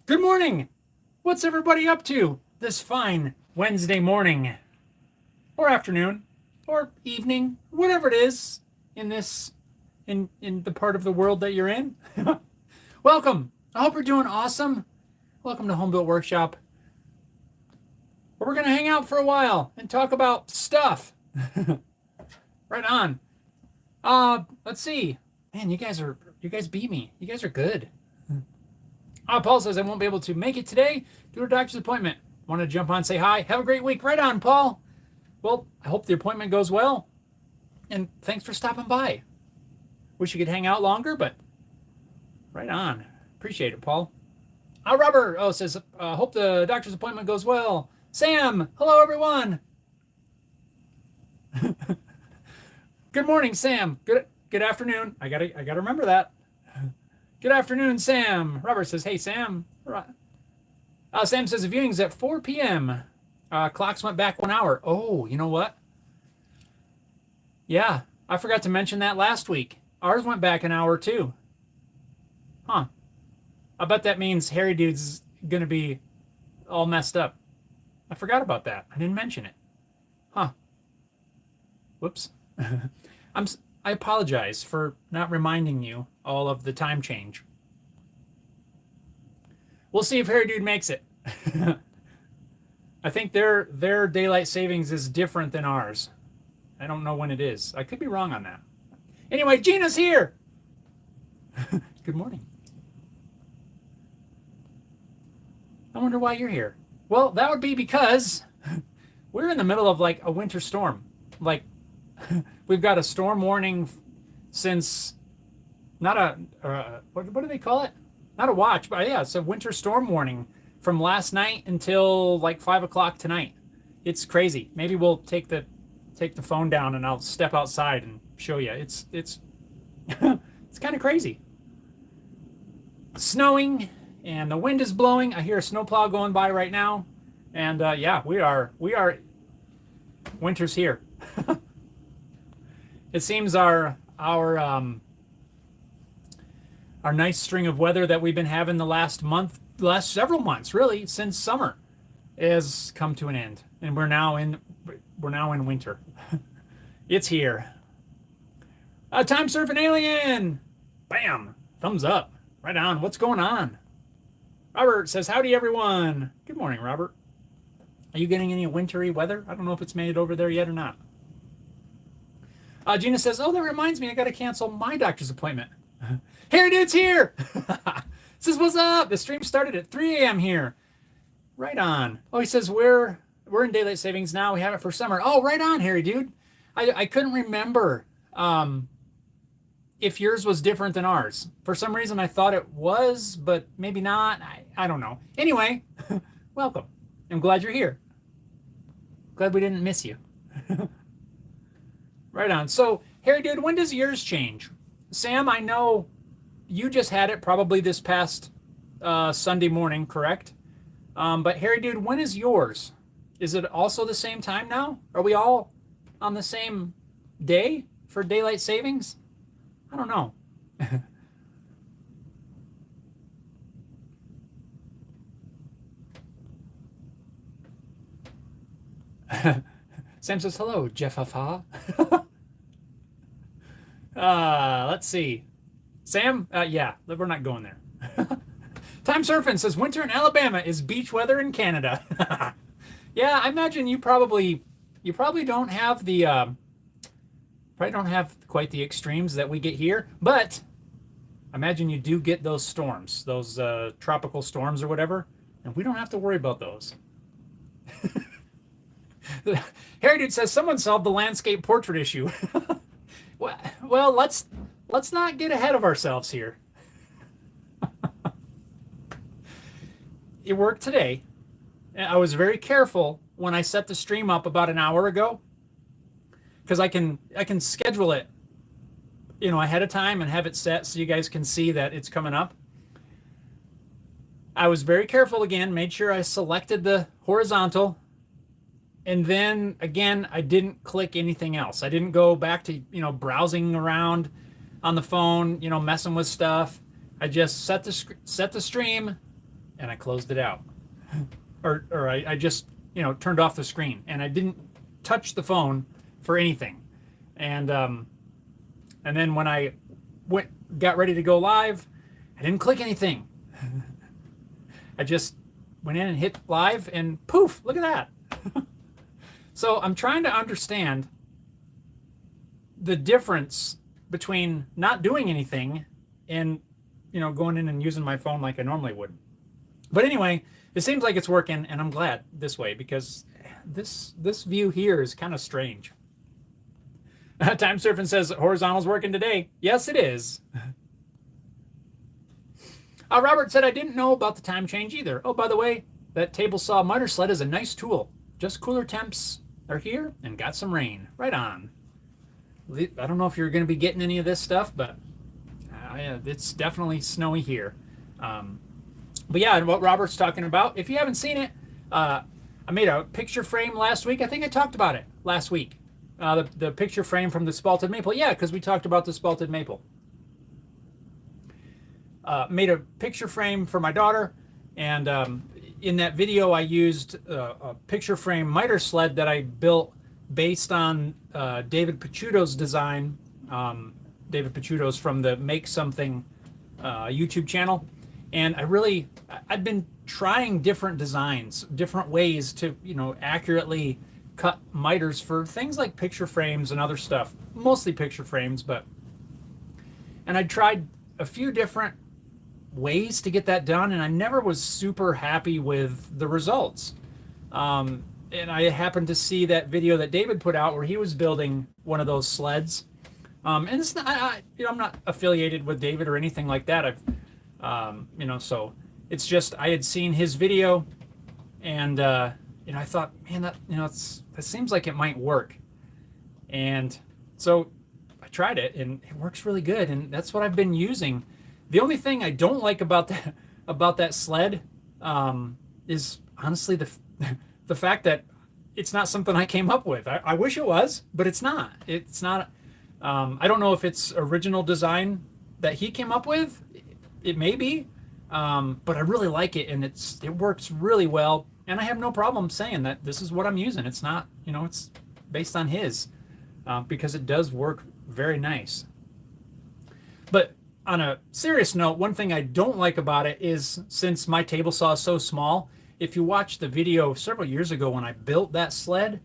Good morning. What's everybody up to this fine Wednesday morning or afternoon or evening, whatever it is in this in the part of the world that you're in? Welcome. I hope you're doing awesome. Welcome to Homebuilt Workshop, where we're going to hang out for a while and talk about stuff. Right on. Let's see. Man, you guys beat me. You guys are good. Paul says I won't be able to make it today due to a doctor's appointment. Want to jump on, say hi. Have a great week. Right on, Paul. Well, I hope the appointment goes well. And thanks for stopping by. Wish you could hang out longer, but right on. Appreciate it, Paul. Robert says, hope the doctor's appointment goes well. Sam, hello, everyone. Good morning, Sam. Good afternoon. I gotta remember that. Good afternoon, Sam. Robert says, hey, Sam. Sam says the viewing's at 4 p.m. Clocks went back 1 hour. Oh, you know what? Yeah, I forgot to mention that last week. Ours went back 1 hour too. Huh. I bet that means Harry Dude's going to be all messed up. I forgot about that. I didn't mention it. Huh. Whoops. I apologize for not reminding you all of the time change. We'll see if Harry Dude makes it. I think their daylight savings is different than ours. I don't know when it is. I could be wrong on that. Anyway, Gina's here. Good morning. I wonder why you're here. Well, that would be because we're in the middle of like a winter storm. Like, we've got a storm warning since not what do they call it? Not a watch, but yeah, it's a winter storm warning from last night until like 5 o'clock tonight. It's crazy. Maybe we'll take the phone down and I'll step outside and show you. It's it's kind of crazy. Snowing and the wind is blowing. I hear a snowplow going by right now, and yeah, we are winter's here. It seems our nice string of weather that we've been having the last several months, really, since summer, has come to an end, and we're now in winter. It's here. Time surfing alien. Bam. Thumbs up. Right on. What's going on? Robert says, howdy, everyone. Good morning, Robert. Are you getting any wintry weather? I don't know if it's made it over there yet or not. Gina says, oh, that reminds me, I got to cancel my doctor's appointment. Harry Dude's here. Says, what's up? The stream started at 3 a.m. here. Right on. Oh, he says, we're in daylight savings now. We have it for summer. Oh, right on, Harry Dude. I couldn't remember if yours was different than ours. For some reason, I thought it was, but maybe not. I don't know. Anyway, welcome. I'm glad you're here. Glad we didn't miss you. Right on. So, Harry Dude, when does yours change? Sam, I know you just had it probably this past Sunday morning, correct? But Harry Dude, when is yours? Is it also the same time now? Are we all on the same day for daylight savings? I don't know. Sam says, hello, Jeffafa. Let's see. Sam, yeah, we're not going there. Time Surfing says, winter in Alabama is beach weather in Canada. Yeah, I imagine you probably don't have quite the extremes that we get here, but I imagine you do get those storms, those tropical storms or whatever, and we don't have to worry about those. Harry Dude says, someone solved the landscape portrait issue. Well, let's not get ahead of ourselves here. It worked today. I was very careful when I set the stream up about an hour ago, because I can schedule it, ahead of time and have it set so you guys can see that it's coming up. I was very careful again, made sure I selected the horizontal, and then again, I didn't click anything else. I didn't go back to, browsing around on the phone, messing with stuff. I just set the stream and I closed it out. Or I just, turned off the screen, and I didn't touch the phone for anything. And then when I got ready to go live, I didn't click anything. I just went in and hit live, and poof, look at that. So I'm trying to understand the difference between not doing anything and, going in and using my phone like I normally would. But anyway, it seems like it's working, and I'm glad this way, because this view here is kind of strange. Time Surfing says horizontal's working today. Yes, it is. Robert said, I didn't know about the time change either. Oh, by the way, that table saw miter sled is a nice tool. Just cooler temps are here and got some rain. Right on. I don't know if you're going to be getting any of this stuff, but it's definitely snowy here. But yeah, and what Robert's talking about, if you haven't seen it, I made a picture frame last week. I think I talked about it last week. The picture frame from the spalted maple. Yeah, because we talked about the spalted maple. Made a picture frame for my daughter, and in that video I used a picture frame miter sled that I built based on David Picciuto's design. David Picciuto's from the Make Something YouTube channel. And I'd been trying different designs, different ways to, accurately cut miters for things like picture frames and other stuff, mostly picture frames, and I tried a few different ways to get that done, and I never was super happy with the results. And I happened to see that video that David put out where he was building one of those sleds. And it's not, I'm not affiliated with David or anything like that. So it's just I had seen his video, and I thought, man, that seems like it might work. And so I tried it, and it works really good, and that's what I've been using. The only thing I don't like about that sled is honestly the fact that it's not something I came up with. I wish it was, but it's not. It's not. I don't know if it's original design that he came up with. It may be, but I really like it, and it works really well. And I have no problem saying that this is what I'm using. It's not, it's based on his, because it does work very nice. But on a serious note, one thing I don't like about it is, since my table saw is so small, if you watch the video several years ago when I built that sled,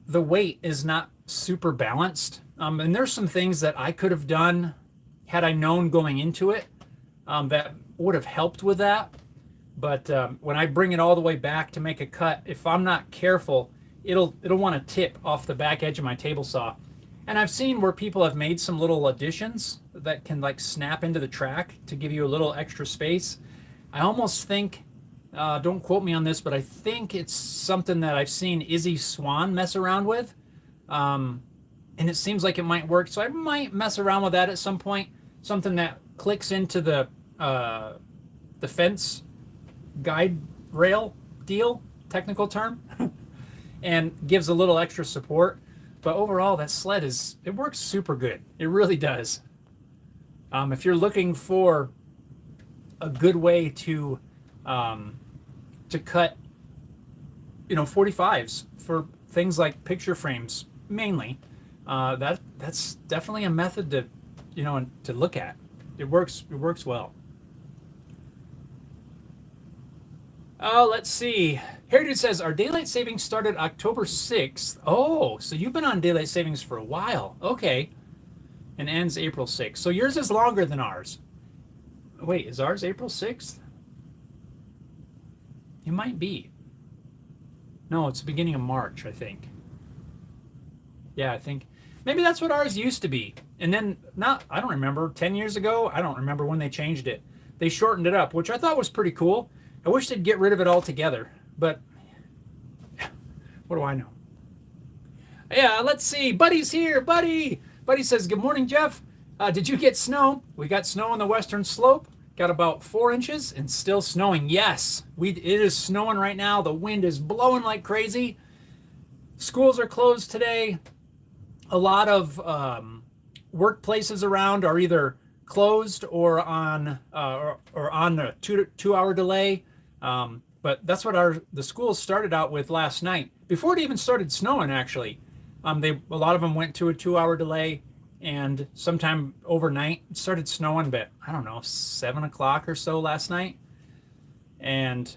the weight is not super balanced. And there's some things that I could have done had I known going into it that would have helped with that. But when I bring it all the way back to make a cut, if I'm not careful, it'll want to tip off the back edge of my table saw. And I've seen where people have made some little additions that can like snap into the track to give you a little extra space. I almost think, don't quote me on this, but I think it's something that I've seen Izzy Swan mess around with. And it seems like it might work. So I might mess around with that at some point. Something that clicks into the fence guide rail deal, technical term, and gives a little extra support. But overall, that sled it works super good. It really does. If you're looking for a good way to cut, 45s for things like picture frames mainly, that's definitely a method to look at. It works well. Oh, let's see. Heritage says, our daylight savings started October 6th. Oh, so you've been on daylight savings for a while. Okay. And ends April 6th. So yours is longer than ours. Wait, is ours April 6th? It might be. No, it's the beginning of March, I think. Yeah, I think. Maybe that's what ours used to be. And then, I don't remember, 10 years ago, I don't remember when they changed it. They shortened it up, which I thought was pretty cool. I wish they'd get rid of it altogether, but what do I know? Yeah, let's see. Buddy's here. Buddy says, good morning, Jeff. Did you get snow? We got snow on the western slope. Got about 4 inches and still snowing. Yes, it is snowing right now. The wind is blowing like crazy. Schools are closed today. A lot of workplaces around are either closed or on a 2 hour delay. But that's what the schools started out with last night. Before it even started snowing, actually. A lot of them went to a 2 hour delay, and sometime overnight it started snowing, but I don't know, 7 o'clock or so last night. And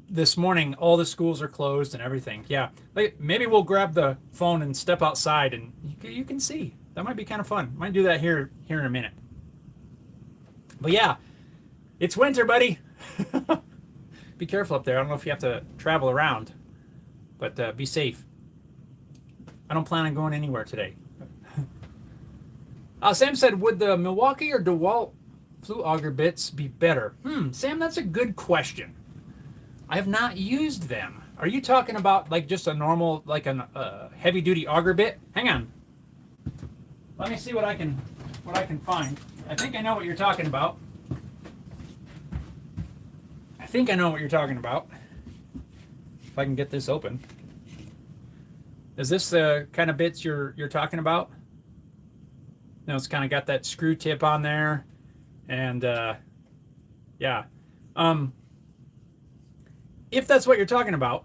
this morning, all the schools are closed and everything. Yeah, maybe we'll grab the phone and step outside, and you can see. That might be kind of fun. Might do that here in a minute. But yeah, it's winter, buddy. Be careful up there. I don't know if you have to travel around, but be safe. I don't plan on going anywhere today. Sam said, would the Milwaukee or DeWalt flue auger bits be better? Sam, that's a good question. I have not used them. Are you talking about like just a normal, like a heavy duty auger bit? Hang on. Let me see what I can find. I think I know what you're talking about. If I can get this open. Is this the kind of bits you're talking about? You know, it's kind of got that screw tip on there, and yeah. If that's what you're talking about,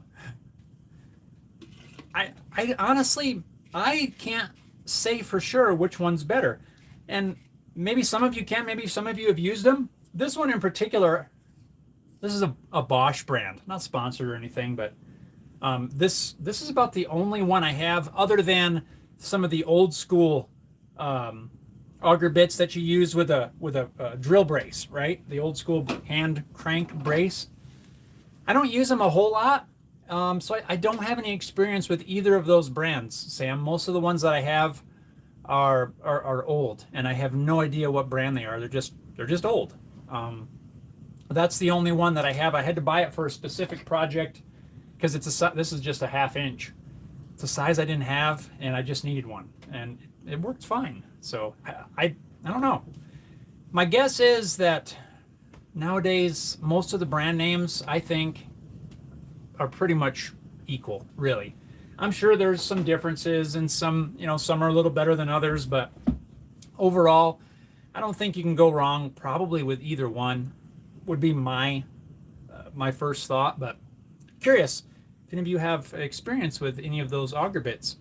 I honestly I can't say for sure which one's better, and maybe some of you can, maybe some of you have used them. This one in particular, this is a Bosch brand, not sponsored or anything, but this is about the only one I have, other than some of the old school auger bits that you use with a drill brace, right? The old school hand crank brace. I don't use them a whole lot, so I don't have any experience with either of those brands, Sam. Most of the ones that I have are old, and I have no idea what brand they are. They're just old. That's the only one that I have. I had to buy it for a specific project because this is just a 1/2 inch. It's a size I didn't have, and I just needed one, and it worked fine. So I don't know. My guess is that nowadays most of the brand names, I think, are pretty much equal, really. I'm sure there's some differences, and some are a little better than others, but overall, I don't think you can go wrong probably with either one, would be my first thought. But curious if any of you have experience with any of those auger bits.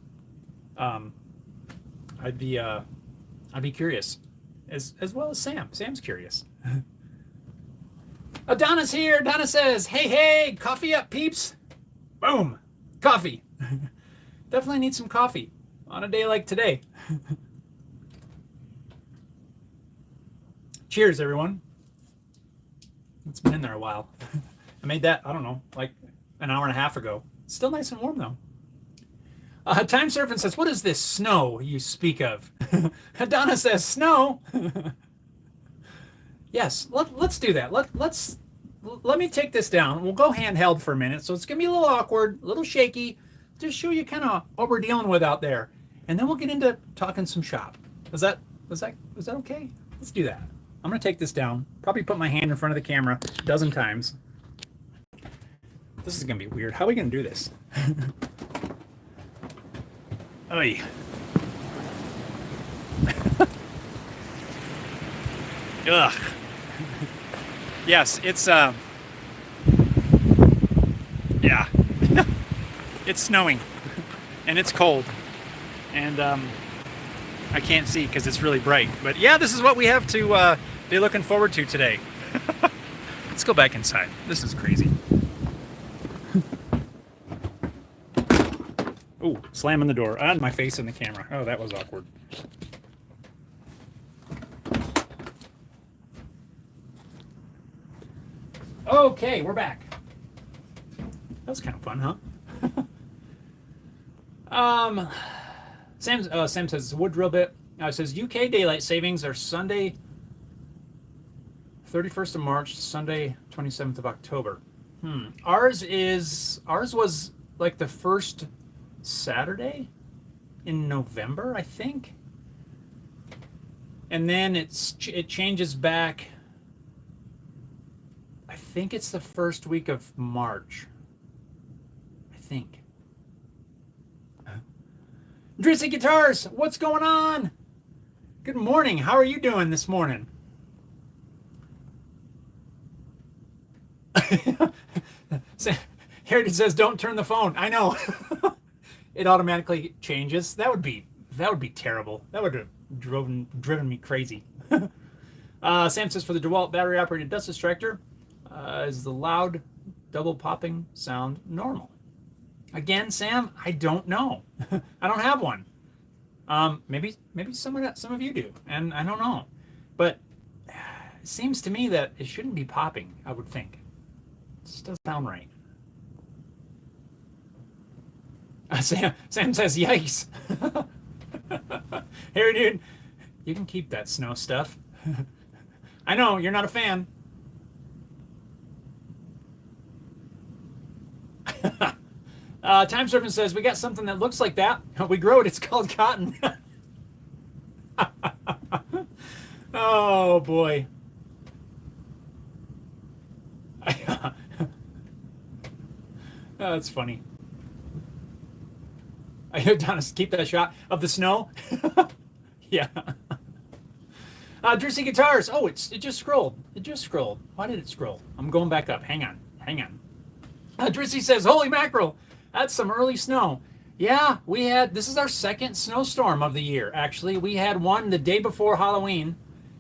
I'd be curious, as well as Sam. Sam's curious. Oh, Donna's here. Donna says, hey, coffee up, peeps. Boom, coffee. Definitely need some coffee on a day like today. Cheers, everyone. It's been in there a while. I made that, I don't know, like an hour and a half ago. It's still nice and warm, though. Time Surfing says, what is this snow you speak of? Donna says, snow? Yes, let's do that. Let me take this down. We'll go handheld for a minute. So it's going to be a little awkward, a little shaky. Just show you kind of what we're dealing with out there. And then we'll get into talking some shop. Is that okay? Let's do that. I'm going to take this down. Probably put my hand in front of the camera a dozen times. This is going to be weird. How are we going to do this? Oy. Ugh. Yes, it's yeah. It's snowing and it's cold, and I can't see because it's really bright. But yeah, this is what we have to be looking forward to today. Let's go back inside. This is crazy. Oh, slamming the door on my face in the camera. Oh, that was awkward. Okay, we're back. That was kind of fun, huh? Sam says wood drill bit. Says UK daylight savings are Sunday 31st of March, Sunday 27th of October. Ours was like the first Saturday in November, I think. And then it changes back. I think it's the first week of March. I think. Drizzy Guitars, what's going on? Good morning. How are you doing this morning? Heritage says, "Don't turn the phone." I know. It automatically changes. That would be terrible. That would have driven me crazy. Sam says, for the DeWalt battery operated dust extractor, is the loud double popping sound normal? Again, Sam, I don't know. I don't have one. Maybe some of you do, and I don't know. But it seems to me that it shouldn't be popping, I would think. It just doesn't sound right. Sam says, yikes. Here, dude, you can keep that snow stuff. I know, you're not a fan. Time Serpent says, we got something that looks like that. We grow it. It's called cotton. Oh, boy. That's funny. I hear Donna keep that shot of the snow. Yeah. Drissy Guitars. Oh, it just scrolled. It just scrolled. Why did it scroll? I'm going back up. Hang on. Drissy says, holy mackerel. That's some early snow. Yeah, this is our second snowstorm of the year, actually. We had one the day before Halloween,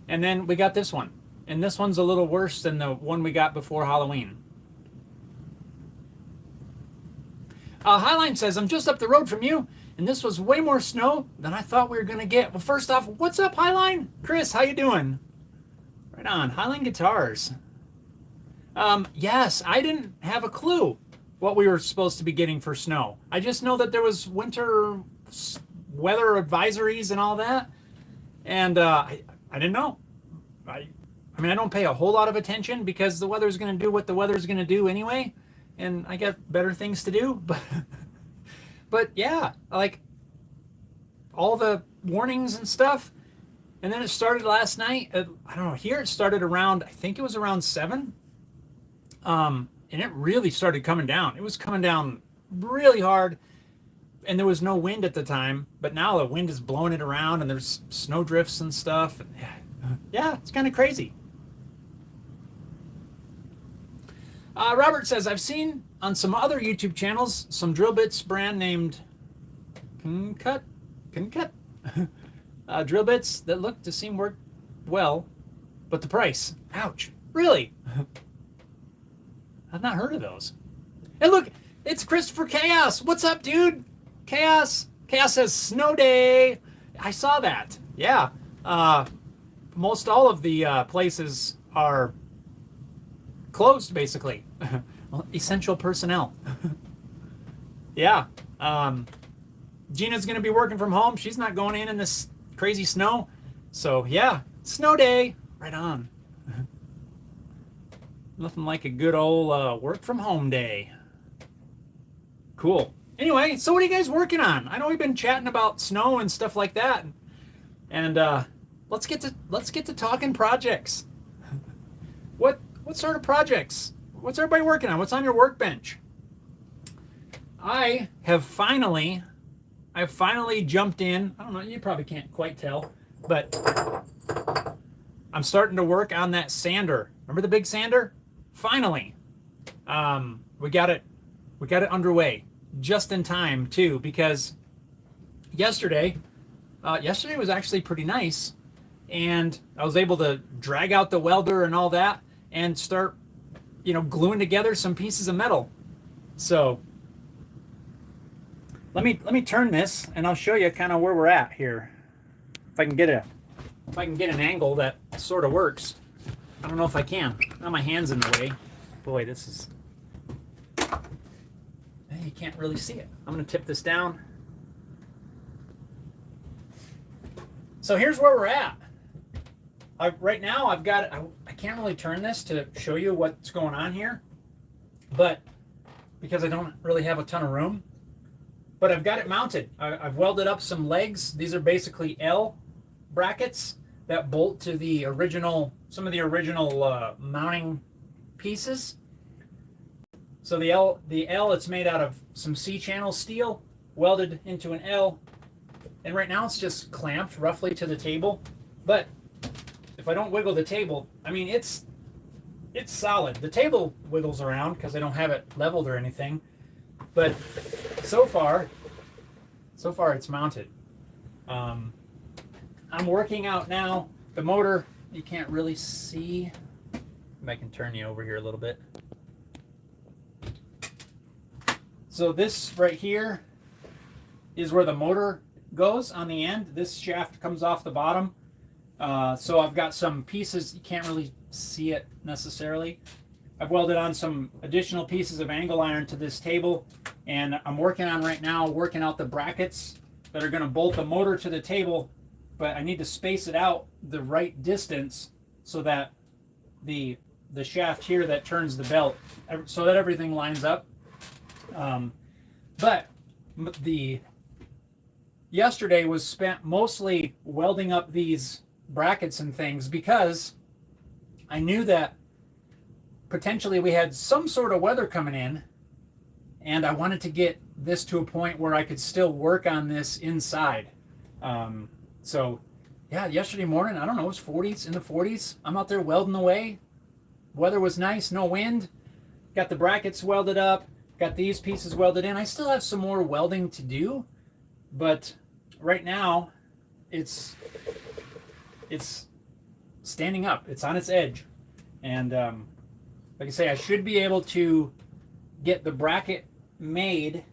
and then we got this one. And this one's a little worse than the one we got before Halloween. Highline says, I'm just up the road from you, and this was way more snow than I thought we were going to get. Well, first off, what's up, Highline? Chris, how you doing? Right on. Highline Guitars. Yes, I didn't have a clue what we were supposed to be getting for snow. I just know that there was winter weather advisories and all that, and I didn't know. I mean, I don't pay a whole lot of attention because the weather's going to do what the weather's going to do anyway, and I got better things to do. But yeah, like all the warnings and stuff, and then it started last night. I don't know. Here it started around, I think it was around 7. And it really started coming down. It was coming down really hard, and there was no wind at the time. But now the wind is blowing it around, and there's snow drifts and stuff. Yeah, it's kind of crazy. Robert says, I've seen on some other YouTube channels some drill bits brand named Concut drill bits that look to seem work well, but the price, ouch, really? I've not heard of those. And look, it's Christopher Chaos. What's up, dude? Chaos says snow day. I saw that. Yeah. Most all of the places are closed, basically. Well, essential personnel. Yeah. Gina's going to be working from home. She's not going in this crazy snow. So, yeah, snow day. Right on. Nothing like a good old work from home day. Cool. Anyway, so what are you guys working on? I know we've been chatting about snow and stuff like that, and let's get to talking projects. What sort of projects? What's everybody working on? What's on your workbench? I've finally jumped in. I don't know. You probably can't quite tell, but I'm starting to work on that sander. Remember the big sander? Finally, we got it underway just in time too, because yesterday was actually pretty nice, and I was able to drag out the welder and all that and start, gluing together some pieces of metal. So let me turn this and I'll show you kind of where we're at here. If I can get an angle that sort of works. I don't know if I can. Now my hand's in the way. Boy, this is... You can't really see it. I'm going to tip this down. So here's where we're at. Right now I've got... I can't really turn this to show you what's going on here, but because I don't really have a ton of room. But I've got it mounted. I've welded up some legs. These are basically L brackets that bolt to some of the original mounting pieces. So the L, it's made out of some C-channel steel welded into an L, and right now it's just clamped roughly to the table. But if I don't wiggle the table, I mean, it's it's solid. The table wiggles around because I don't have it leveled or anything, but so far it's mounted. I'm working out now. The motor, you can't really see. I can turn you over here a little bit. So this right here is where the motor goes on the end. This shaft comes off the bottom. So I've got some pieces, you can't really see it necessarily. I've welded on some additional pieces of angle iron to this table, and I'm working on right now, working out the brackets that are going to bolt the motor to the table, but I need to space it out the right distance so that the shaft here that turns the belt, so that everything lines up. But yesterday was spent mostly welding up these brackets and things because I knew that potentially we had some sort of weather coming in, and I wanted to get this to a point where I could still work on this inside. So yeah, yesterday morning, I don't know, it was 40s, in the 40s. I'm out there welding away. Weather was nice, no wind. Got the brackets welded up, got these pieces welded in. I still have some more welding to do, but right now it's standing up. It's on its edge. And like I say, I should be able to get the bracket made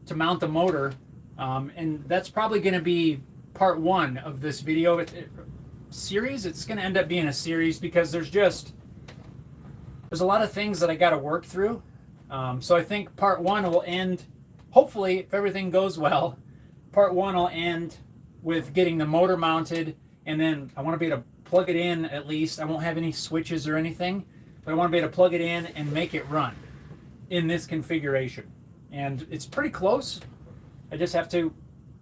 to mount the motor. And that's probably going to be part one of this video series. It's going to end up being a series because there's a lot of things that I got to work through. So I think part one will end, hopefully, if everything goes well, part one will end with getting the motor mounted, and then I want to be able to plug it in at least. I won't have any switches or anything, but I want to be able to plug it in and make it run in this configuration. And it's pretty close. I just have to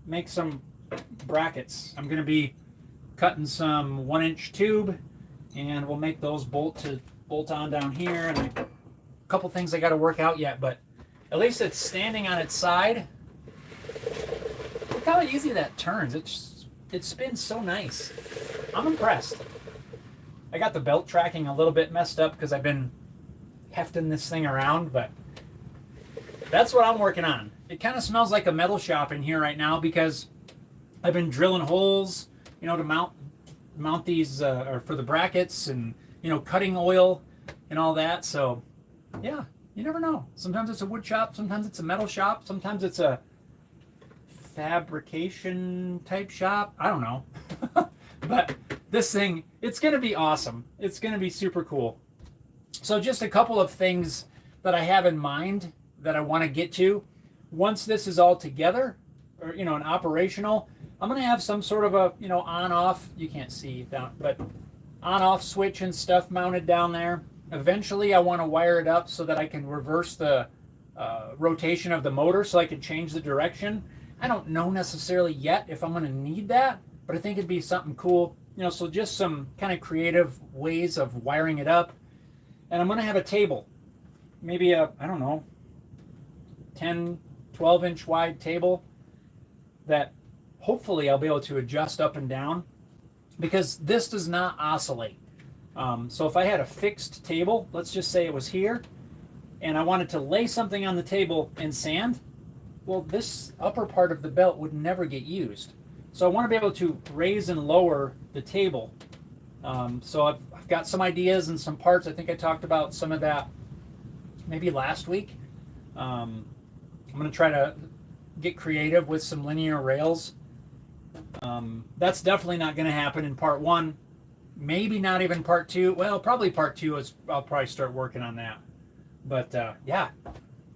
make some brackets. I'm going to be cutting some 1-inch tube, and we'll make those bolt on down here, and a couple things I got to work out yet, but at least it's standing on its side. Look how easy that turns. It spins so nice. I'm impressed. I got the belt tracking a little bit messed up because I've been hefting this thing around, but that's what I'm working on. It kind of smells like a metal shop in here right now because I've been drilling holes, to mount these or for the brackets, and cutting oil and all that. So yeah, you never know. Sometimes it's a wood shop, sometimes it's a metal shop, sometimes it's a fabrication type shop. I don't know. But this thing, it's going to be awesome. It's going to be super cool. So just a couple of things that I have in mind that I want to get to. Once this is all together, or and operational, I'm going to have some sort of a on-off. You can't see down, but on-off switch and stuff mounted down there. Eventually, I want to wire it up so that I can reverse the rotation of the motor, so I can change the direction. I don't know necessarily yet if I'm going to need that, but I think it'd be something cool. So just some kind of creative ways of wiring it up. And I'm going to have a table, maybe I don't know, 10, 12-inch wide table that hopefully I'll be able to adjust up and down, because this does not oscillate. So if I had a fixed table, let's just say it was here, and I wanted to lay something on the table and sand, well, this upper part of the belt would never get used. So I want to be able to raise and lower the table. So I've got some ideas and some parts. I think I talked about some of that maybe last week. I'm going to try to get creative with some linear rails. That's definitely not going to happen in part one. Maybe not even part two. Well, probably part two is I'll probably start working on that. But yeah,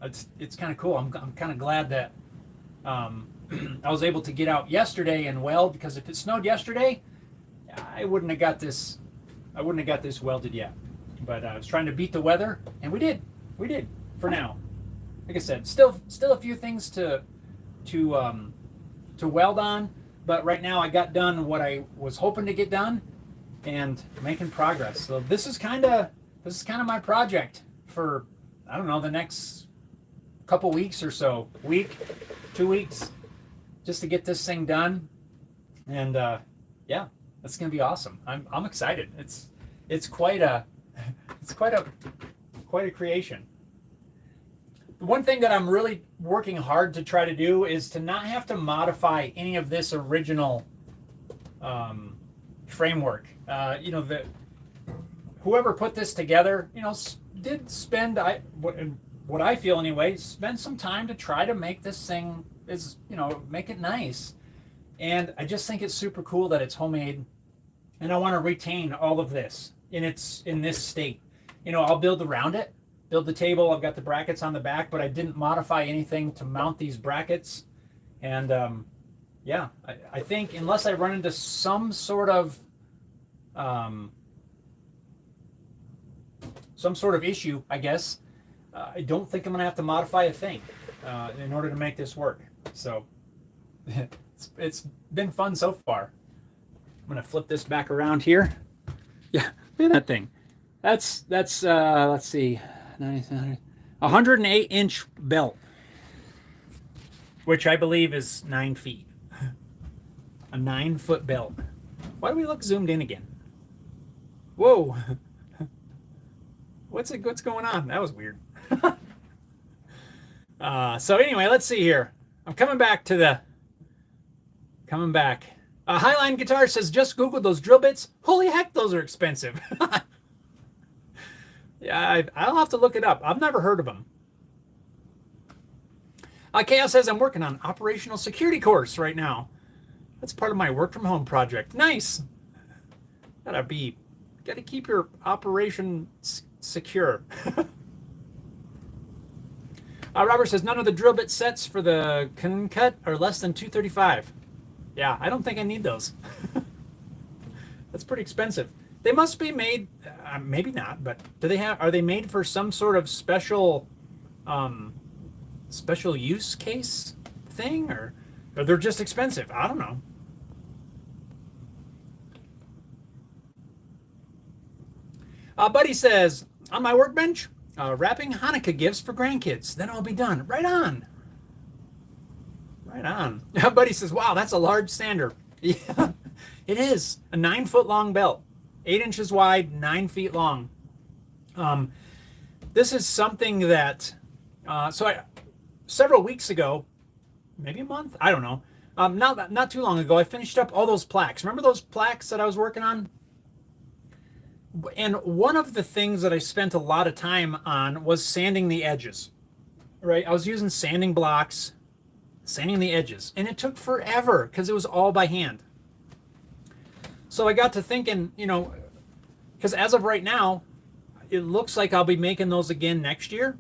it's kind of cool. I'm kind of glad that I was able to get out yesterday and weld, because if it snowed yesterday, I wouldn't have got this welded yet. But I was trying to beat the weather, and we did for now. Like I said, still a few things to weld on, but right now I got done what I was hoping to get done, and making progress. So this is kind of my project for, I don't know, the next couple weeks or so, week, 2 weeks, just to get this thing done. And yeah, that's gonna be awesome. I'm excited. It's quite a It's quite a creation. The one thing that I'm really working hard to try to do is to not have to modify any of this original framework. Whoever put this together, did spend what I feel anyway, spend some time to try to make this thing make it nice. And I just think it's super cool that it's homemade, and I want to retain all of this in this state. I'll build around it, build the table. I've got the brackets on the back, but I didn't modify anything to mount these brackets. And I think unless I run into some sort of issue, I guess, I don't think I'm going to have to modify a thing in order to make this work. So it's been fun so far. I'm going to flip this back around here. Yeah, look at that thing. That's let's see, 108-inch belt, which I believe is 9 feet. A 9-foot belt. Why do we look zoomed in again? Whoa. What's going on? That was weird. So anyway, let's see here. I'm coming back. Highline Guitar says, just Googled those drill bits. Holy heck, those are expensive. Yeah, I'll have to look it up. I've never heard of them. Chaos says, I'm working on operational security course right now. That's part of my work from home project. Nice. Gotta keep your operation secure. Robert says, none of the drill bit sets for the Cut are less than $235. Yeah, I don't think I need those. That's pretty expensive. They must be made, maybe not, but are they made for some sort of special use case thing, or they're just expensive? I don't know. Buddy says, on my workbench, wrapping Hanukkah gifts for grandkids. Then I'll be done. Right on. Right on. Buddy says, wow, that's a large sander. Yeah, it is. A 9-foot long belt. 8 inches wide, 9 feet long. This is something that, several weeks ago, maybe a month, I don't know, not too long ago, I finished up all those plaques. Remember those plaques that I was working on? And one of the things that I spent a lot of time on was sanding the edges, right? I was using sanding blocks, sanding the edges, and it took forever because it was all by hand. So I got to thinking, because as of right now, it looks like I'll be making those again next year.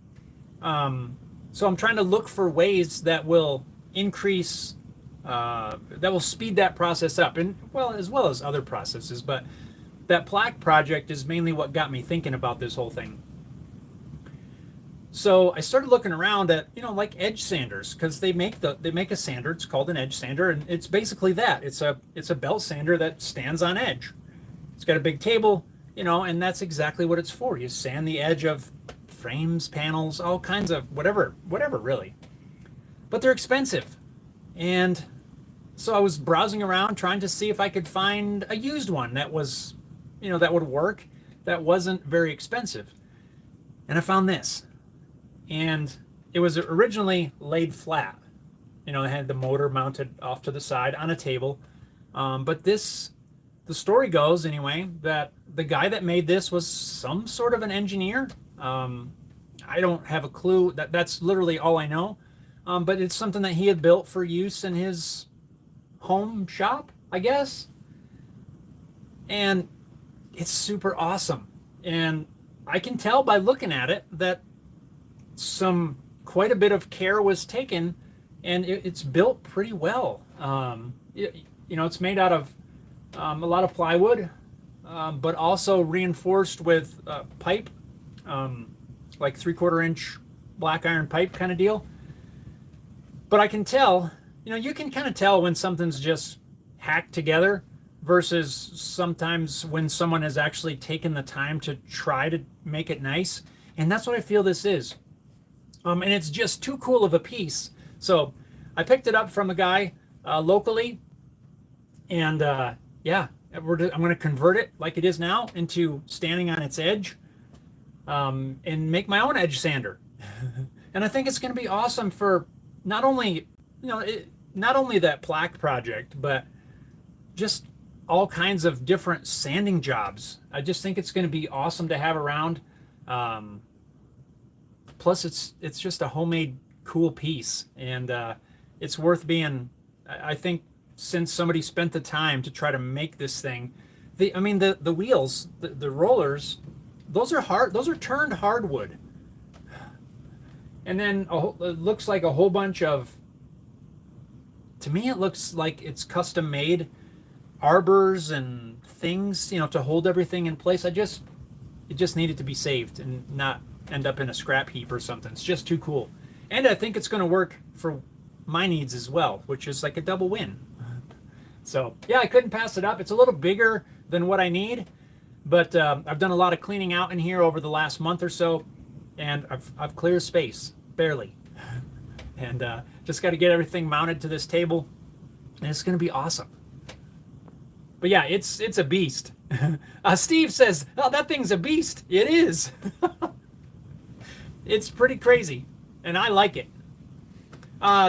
So I'm trying to look for ways that will increase, that will speed that process up, and as well as other processes. But that plaque project is mainly what got me thinking about this whole thing. So I started looking around at, like edge sanders, because they make a sander. It's called an edge sander, and it's basically that. It's a belt sander that stands on edge. It's got a big table, and that's exactly what it's for. You sand the edge of frames, panels, all kinds of whatever really. But they're expensive. And so I was browsing around trying to see if I could find a used one that was, that would work, that wasn't very expensive. And I found this. And it was originally laid flat. It had the motor mounted off to the side on a table. But the story goes anyway, that the guy that made this was some sort of an engineer. I don't have a clue. That's literally all I know. But it's something that he had built for use in his home shop, I guess. And it's super awesome. And I can tell by looking at it that quite a bit of care was taken, and it's built pretty well. It's made out of a lot of plywood, but also reinforced with pipe, like 3/4 inch black iron pipe kind of deal. But I can tell, you can kind of tell when something's just hacked together versus sometimes when someone has actually taken the time to try to make it nice. And that's what I feel this is. And it's just too cool of a piece. So I picked it up from a guy locally, and I'm going to convert it like it is now into standing on its edge. and make my own edge sander. And I think it's going to be awesome for not only, not only that plaque project, but just all kinds of different sanding jobs. I just think it's going to be awesome to have around. Plus, it's just a homemade cool piece, and it's worth being. I think since somebody spent the time to try to make this thing, the wheels, the rollers, those are hard. Those are turned hardwood, and then it looks like a whole bunch of. To me, it looks like it's custom made arbors and things, to hold everything in place. It just needed to be saved and not end up in a scrap heap or something. It's just too cool. And I think it's going to work for my needs as well, which is like a double win. So yeah, I couldn't pass it up. It's a little bigger than what I need, but I've done a lot of cleaning out in here over the last month or so, and I've cleared space, barely. And just got to get everything mounted to this table, and it's going to be awesome. But yeah, it's a beast. Steve says, "Oh, that thing's a beast." It is. It's pretty crazy, and I like it.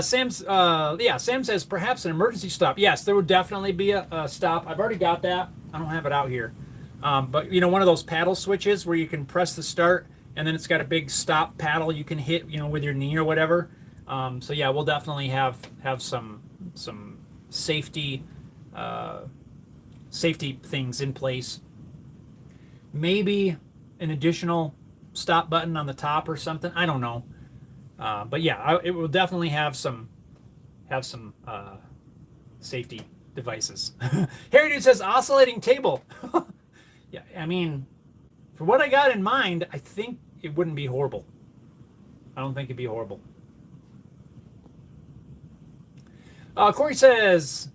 Sam says perhaps an emergency stop. Yes, there would definitely be a stop. I've already got that. I don't have it out here, but one of those paddle switches where you can press the start, and then it's got a big stop paddle you can hit, with your knee or whatever. So yeah, we'll definitely have some safety things in place. Maybe an additional stop button on the top or something. I don't know. But yeah, it will definitely have some safety devices. Harry Dude says oscillating table. Yeah, I mean, for what I got in mind, I think it wouldn't be horrible. I don't think it'd be horrible. Corey says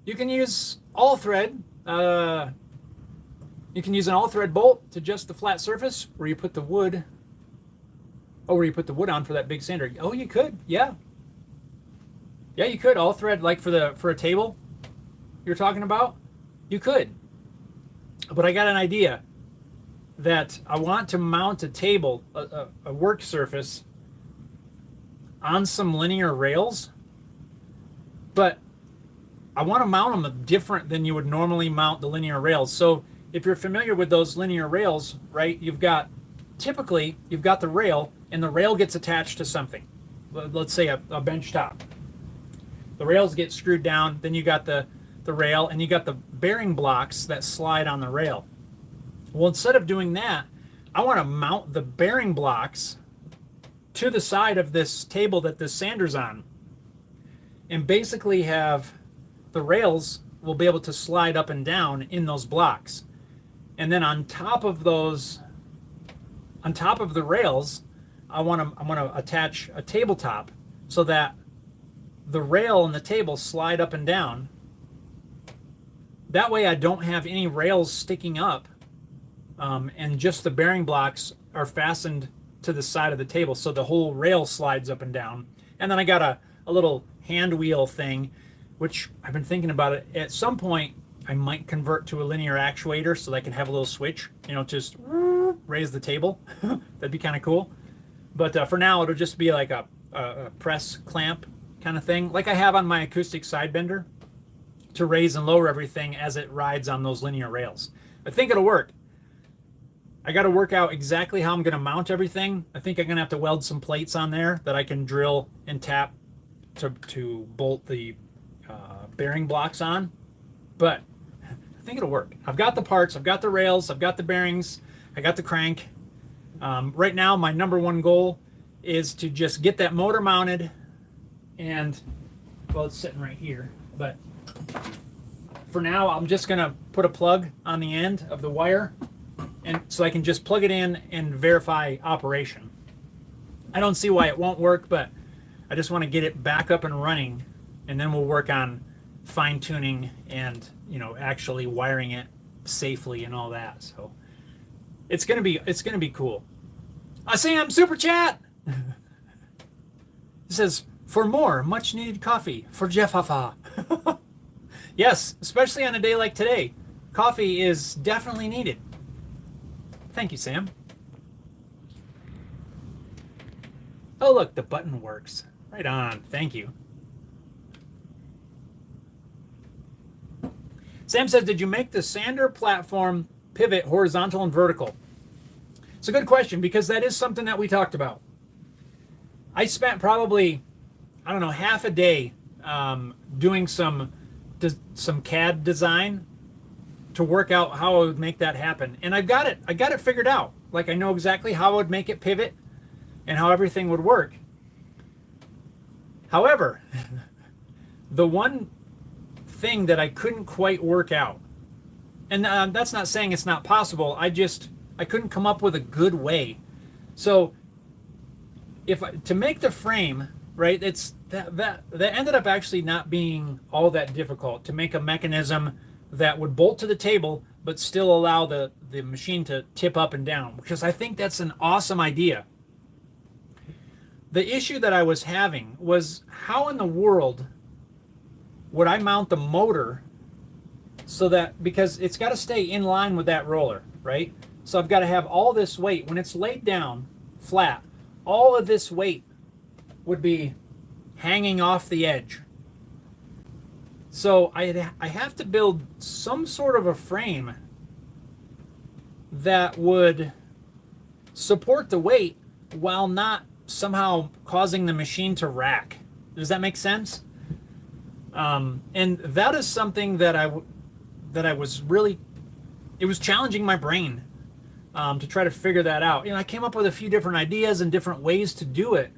you can use all thread. You can use an all thread bolt to adjust the flat surface where you put the wood. Oh, where you put the wood on for that big sander. Oh, you could, yeah. Yeah, you could all thread, like for a table you're talking about. You could. But I got an idea that I want to mount a table, a work surface, on some linear rails. But I want to mount them different than you would normally mount the linear rails. So if you're familiar with those linear rails, right, typically you've got the rail, and the rail gets attached to something. Let's say a bench top. The rails get screwed down, then you got the rail, and you got the bearing blocks that slide on the rail. Well, instead of doing that, I want to mount the bearing blocks to the side of this table that this sander's on, and basically have the rails will be able to slide up and down in those blocks. And then on top of the rails, I want to attach a tabletop so that the rail and the table slide up and down. That way I don't have any rails sticking up, and just the bearing blocks are fastened to the side of the table, so the whole rail slides up and down. And then I got a little hand wheel thing, which I've been thinking about it. At some point, I might convert to a linear actuator so that I can have a little switch, just raise the table. That'd be kind of cool. But for now, it'll just be like a press clamp kind of thing, like I have on my acoustic side bender, to raise and lower everything as it rides on those linear rails. I think it'll work. I got to work out exactly how I'm going to mount everything. I think I'm going to have to weld some plates on there that I can drill and tap to bolt the bearing blocks on. But I think it'll work. I've got the parts, I've got the rails, I've got the bearings, I got the crank. Right now, my number one goal is to just get that motor mounted, and, well, it's sitting right here, but for now, I'm just going to put a plug on the end of the wire, and so I can just plug it in and verify operation. I don't see why it won't work, but I just want to get it back up and running, and then we'll work on fine-tuning and actually wiring it safely and all that. So it's gonna be cool. Sam super chat. It says, for more much needed coffee for Jeff Hafa. Yes, especially on a day like today, coffee is definitely needed. Thank you, Sam. Oh, look, the button works. Right on. Thank you. Sam says, did you make the sander platform pivot horizontal and vertical? It's a good question because that is something that we talked about. I spent probably, I don't know, half a day doing some CAD design to work out how I would make that happen. And I got it figured out. Like, I know exactly how I would make it pivot and how everything would work. However, the one thing that I couldn't quite work out, and that's not saying it's not possible, I couldn't come up with a good way. So to make the frame, right, it's that ended up actually not being all that difficult to make a mechanism that would bolt to the table but still allow the machine to tip up and down, because I think that's an awesome idea. The issue that I was having was, how in the world would I mount the motor so that, because it's got to stay in line with that roller, right? So I've got to have all this weight. When it's laid down flat, all of this weight would be hanging off the edge. So I have to build some sort of a frame that would support the weight while not somehow causing the machine to rack. Does that make sense? And that is something that I was really, it was challenging my brain to try to figure that out. I came up with a few different ideas and different ways to do it.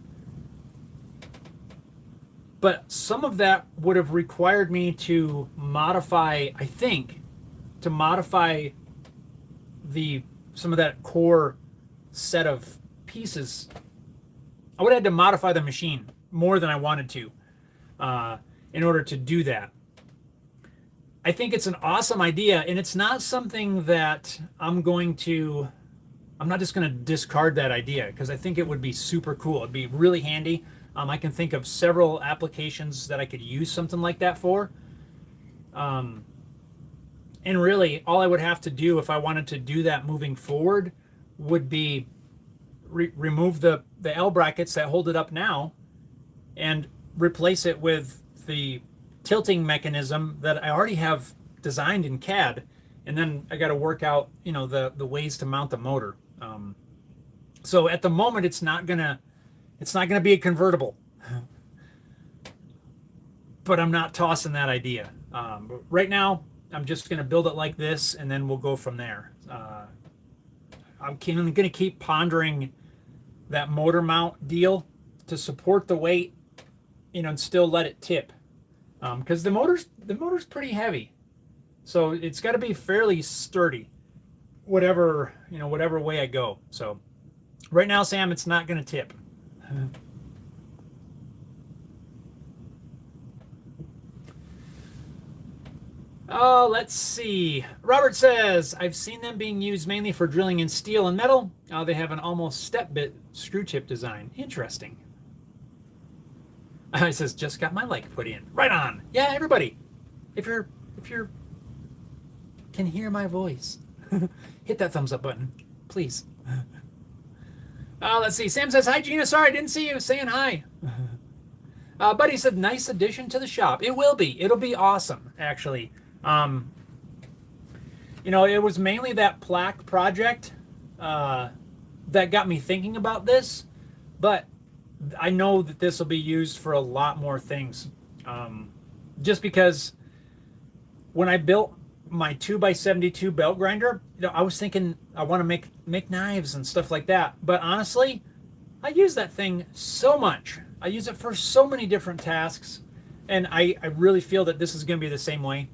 But some of that would have required me to modify, I think, some of that core set of pieces. I would have had to modify the machine more than I wanted to in order to do that. I think it's an awesome idea, and it's not something that I'm not just going to discard that idea, because I think it would be super cool. It'd be really handy. I can think of several applications that I could use something like that for. And really, all I would have to do if I wanted to do that moving forward would be remove the L brackets that hold it up now and replace it with the tilting mechanism that I already have designed in CAD. And then I got to work out, the ways to mount the motor. So at the moment, it's not gonna be a convertible, but I'm not tossing that idea. But right now, I'm just gonna build it like this, and then we'll go from there. I'm gonna keep pondering that motor mount deal to support the weight, and still let it tip, because the motor's pretty heavy, so it's got to be fairly sturdy, whatever way I go. So right now, Sam, it's not gonna tip. Oh, let's see. Robert says, I've seen them being used mainly for drilling in steel and metal. They have an almost step bit screw tip design. Interesting. He says, just got my like put in. Right on. Yeah, everybody. If you're can hear my voice, hit that thumbs up button, please. Let's see. Sam says, hi, Gina. Sorry, I didn't see you. Saying hi. Buddy said, nice addition to the shop. It will be. It'll be awesome, actually. It was mainly that plaque project that got me thinking about this, but I know that this will be used for a lot more things. Just because when I built my 2x72 belt grinder, I was thinking I want to make knives and stuff like that. But honestly, I use that thing so much. I use it for so many different tasks, and I really feel that this is going to be the same way.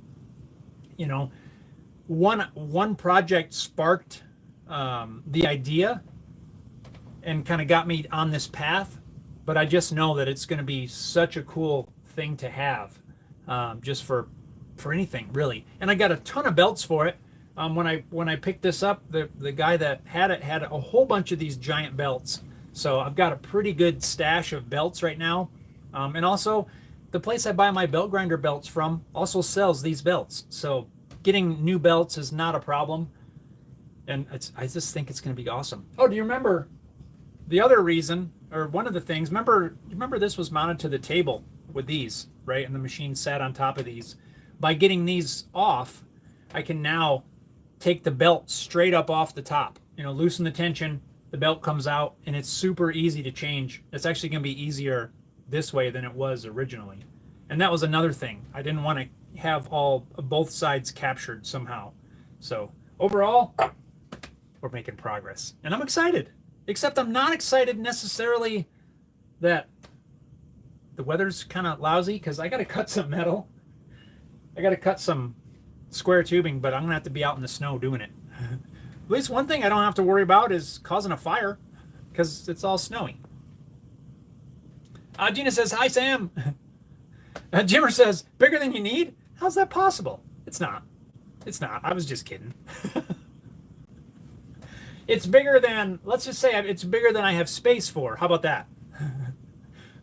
One project sparked the idea and kind of got me on this path, but I just know that it's going to be such a cool thing to have, just for anything really. And I got a ton of belts for it. When I picked this up, the guy that had it had a whole bunch of these giant belts. So I've got a pretty good stash of belts right now. And also, the place I buy my belt grinder belts from also sells these belts. So getting new belts is not a problem. And I just think it's going to be awesome. Oh, do you remember the other reason or one of the things, remember this was mounted to the table with these, right? And the machine sat on top of these. By getting these off, I can now take the belt straight up off the top. You know, loosen the tension, the belt comes out, and it's super easy to change. It's actually going to be easier this way than it was originally. And that was another thing. I didn't want to have both sides captured somehow. So overall, we're making progress. And I'm excited. Except I'm not excited necessarily that the weather's kind of lousy, because I got to cut some metal. I got to cut some square tubing, but I'm going to have to be out in the snow doing it. At least one thing I don't have to worry about is causing a fire, because it's all snowy. Gina says, hi, Sam. Jimmer says, bigger than you need? How's that possible? It's not. It's not. I was just kidding. It's bigger than, let's just say it's bigger than I have space for. How about that?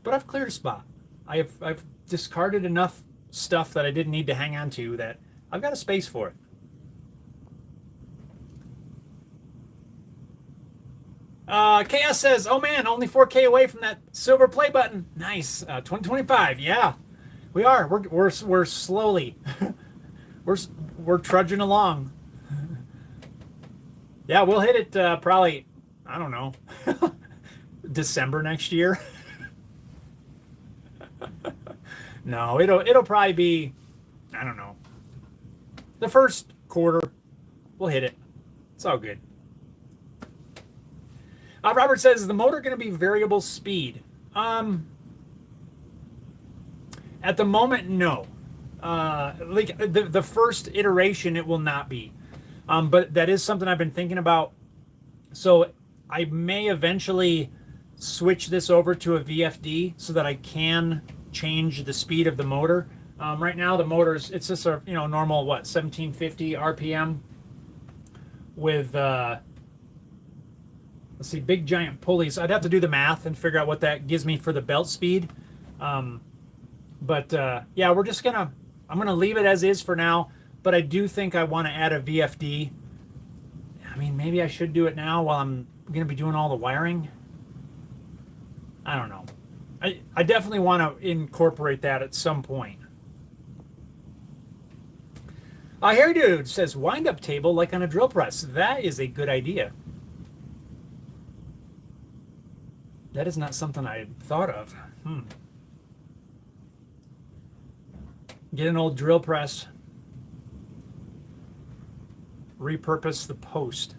But I've cleared a spot. I've discarded enough stuff that I didn't need to hang on to that I've got a space for it. Chaos says, oh man, only 4K away from that silver play button. Nice. 2025. Yeah, we are. We're slowly. we're trudging along. Yeah, we'll hit it probably, I don't know, December next year. No, it'll probably be, I don't know, the first quarter. We'll hit it. It's all good. Robert says, is the motor going to be variable speed? At the moment, no. Like the first iteration, it will not be. But that is something I've been thinking about. So I may eventually switch this over to a VFD so that I can change the speed of the motor. Right now the motor's, it's just a normal 1750 RPM with let's see, big giant pulleys. I'd have to do the math and figure out what that gives me for the belt speed. But yeah, I'm gonna leave it as is for now. But I do think I want to add a VFD. I mean, maybe I should do it now while I'm going to be doing all the wiring. I don't know. I definitely want to incorporate that at some point. Harry Dude says, wind-up table like on a drill press. That is a good idea. That is not something I thought of. Get an old drill press. Repurpose the post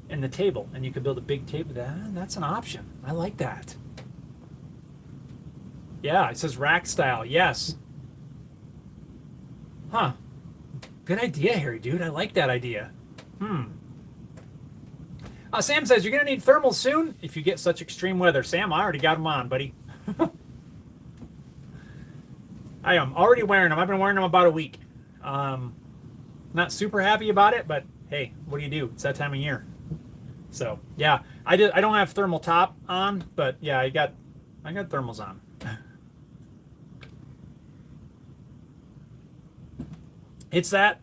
and the table, and you could build a big table. That's an option. I like that. Yeah, it says rack style. Yes. Huh. Good idea, Harry Dude. I like that idea. Sam says, you're going to need thermals soon if you get such extreme weather. Sam, I already got them on, buddy. I am already wearing them. I've been wearing them about a week. Not super happy about it, but hey, what do you do? It's that time of year. So yeah, I don't have thermal top on, but yeah, I got thermals on. It's that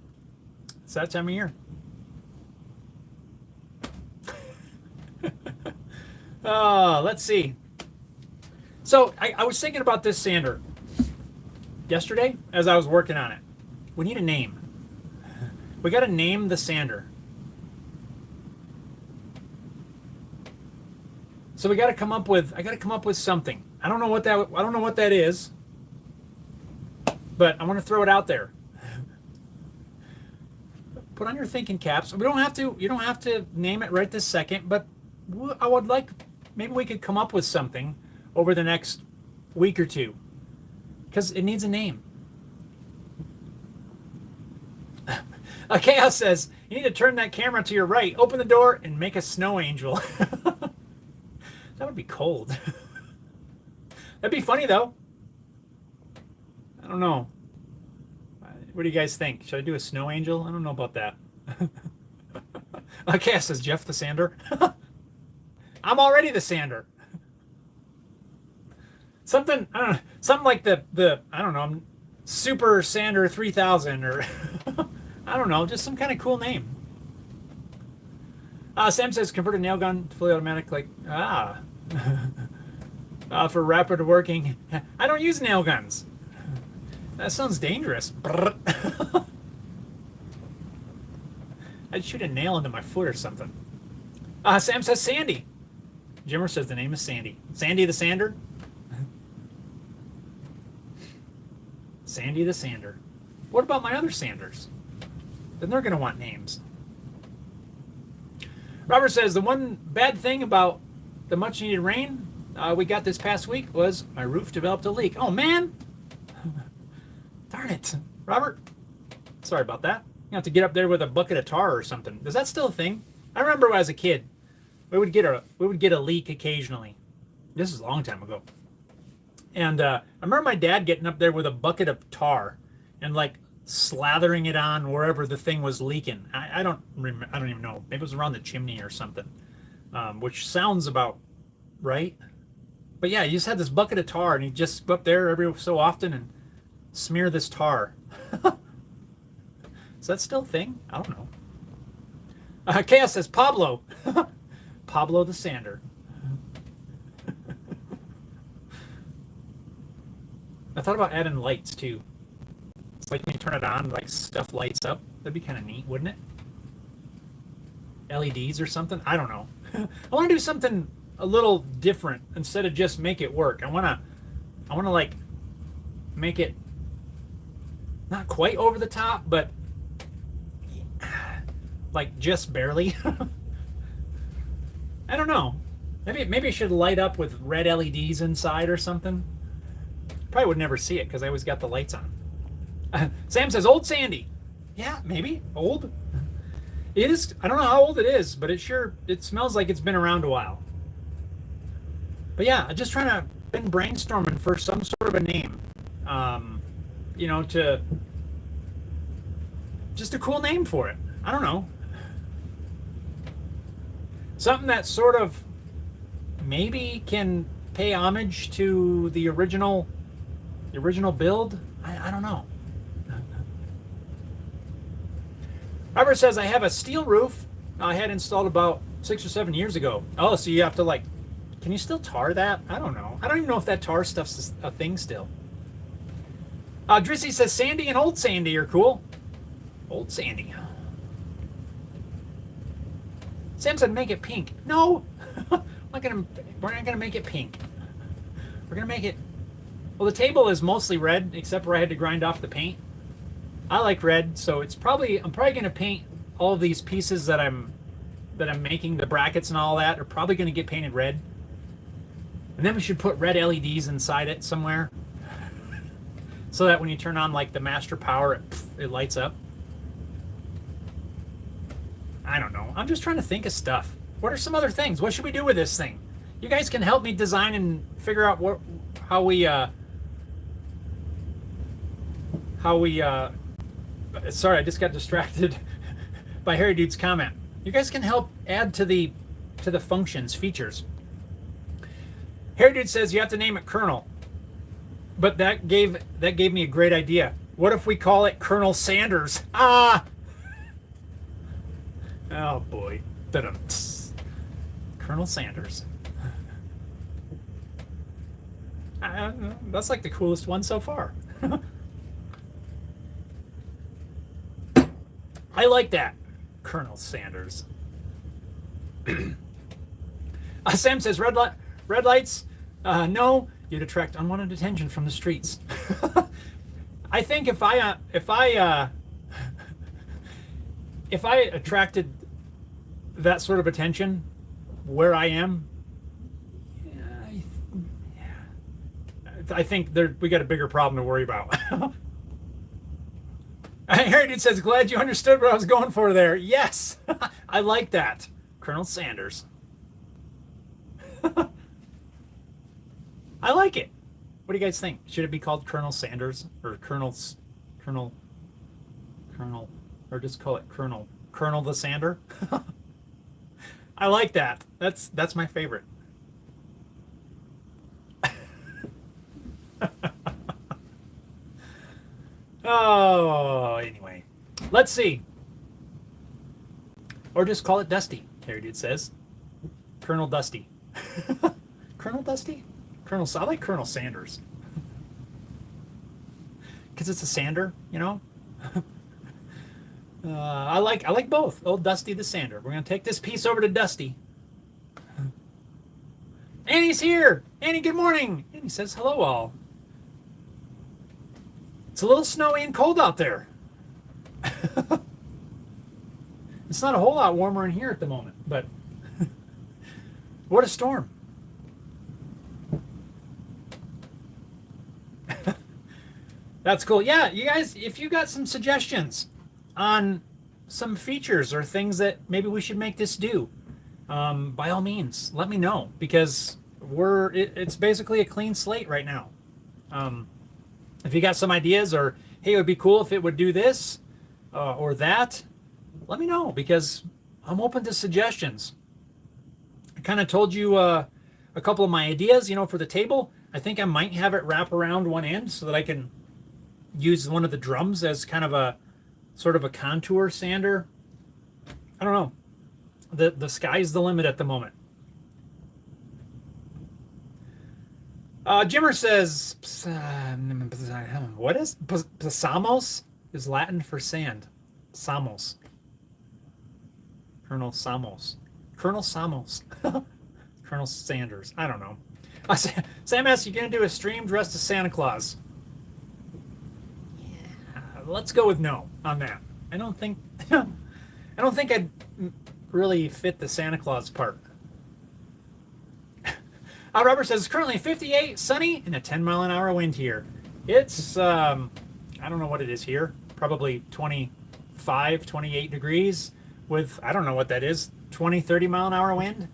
time of year. Let's see. So I was thinking about this sander yesterday as I was working on it. We need a name. We got to name the sander. So I got to come up with something. I don't know what that is. But I want to throw it out there. Put on your thinking caps. You don't have to name it right this second, but I would like, maybe we could come up with something over the next week or two, because it needs a name. Chaos says, you need to turn that camera to your right, open the door, and make a snow angel. That would be cold. That'd be funny, though. I don't know. What do you guys think? Should I do a snow angel? I don't know about that. Chaos says, Jeff the sander. I'm already the sander. Something, I don't know, something like the I don't know, Super Sander 3000 or... I don't know, just some kind of cool name. Sam says, convert a nail gun to fully automatic, like, For rapid working. I don't use nail guns. That sounds dangerous. I'd shoot a nail into my foot or something. Sam says Sandy. Jimmer says the name is Sandy. Sandy the Sander? Sandy the Sander. What about my other Sanders? Then they're going to want names. Robert says the one bad thing about the much needed rain we got this past week was my roof developed a leak. Oh, man. Darn it. Robert, sorry about that. You have to get up there with a bucket of tar or something. Is that still a thing? I remember when I was a kid, we would get a leak occasionally. This is a long time ago. And I remember my dad getting up there with a bucket of tar and like slathering it on wherever the thing was leaking. I don't even know. Maybe it was around the chimney or something, which sounds about right. But yeah, he just had this bucket of tar and he'd just go up there every so often and smear this tar. Is that still a thing? I don't know. Chaos says Pablo. Pablo the Sander. I thought about adding lights too. It's like when you turn it on, like stuff lights up. That'd be kind of neat, wouldn't it? LEDs or something? I don't know. I want to do something a little different instead of just make it work. I want to like make it not quite over the top, but like just barely. I don't know. Maybe I should light up with red LEDs inside or something. Probably would never see it because I always got the lights on. Sam says old Sandy. Yeah, maybe old. It is. I don't know how old it is, but it smells like it's been around a while. But yeah, I'm just trying to been brainstorming for some sort of a name. To just a cool name for it. I don't know. Something that sort of maybe can pay homage to the original build. I don't know. Robert says I have a steel roof I had installed about 6 or 7 years ago. Oh, so you have to can you still tar that? I don't know. I don't even know if that tar stuff's a thing still. Drissy says Sandy and Old Sandy are cool. Old Sandy. Sam said make it pink. No, we're not gonna make it pink. We're gonna make it. Well, the table is mostly red, except where I had to grind off the paint. I like red, so I'm probably gonna paint all of these pieces that I'm making, the brackets and all that, are probably gonna get painted red. And then we should put red LEDs inside it somewhere, so that when you turn on like the master power, it lights up. I don't know. I'm just trying to think of stuff. What are some other things? What should we do with this thing? You guys can help me design and figure out how we sorry, I just got distracted by Harry Dude's comment. You guys can help add to the functions, features. Harry Dude says you have to name it Colonel. But that gave me a great idea. What if we call it Colonel Sanders? Ah! Oh boy. Colonel Sanders. That's like the coolest one so far. I like that. Colonel Sanders. Sam says red lights. No, you'd attract unwanted attention from the streets. I think if I attracted that sort of attention where I am, I think we got a bigger problem to worry about. Harry Dude says, glad you understood what I was going for there. Yes, I like that. Colonel Sanders. I like it. What do you guys think? Should it be called Colonel Sanders or Colonel, or just call it Colonel the Sander? I like that. That's my favorite. Oh, anyway. Let's see. Or just call it Dusty, Harry Dude says. Colonel Dusty. Colonel Dusty? I like Colonel Sanders. Because it's a sander, you know? I like both. Old Dusty the Sander. We're going to take this piece over to Dusty. Annie's here! Annie, good morning! Annie says, hello all. It's a little snowy and cold out there. It's not a whole lot warmer in here at the moment, but what a storm. That's cool. Yeah, you guys, if you got some suggestions on some features or things that maybe we should make this do, by all means, let me know, because it's basically a clean slate right now. If you got some ideas, or hey, it would be cool if it would do this or that, let me know, because I'm open to suggestions. I kind of told you a couple of my ideas, for the table. I think I might have it wrap around one end so that I can use one of the drums as kind of a sort of a contour sander. I don't know. The sky's the limit at the moment. Jimmer says, what is Samos? Is Latin for sand. Samos. Colonel Samos. Colonel Samos. Colonel Sanders. I don't know. Sam asks, you going to do a stream dressed as Santa Claus? Yeah, let's go with no on that. I don't think I'd really fit the Santa Claus part. Robert says, it's currently 58, sunny, and a 10-mile-an-hour wind here. It's, I don't know what it is here. Probably 25, 28 degrees with, I don't know what that is, 20, 30-mile-an-hour wind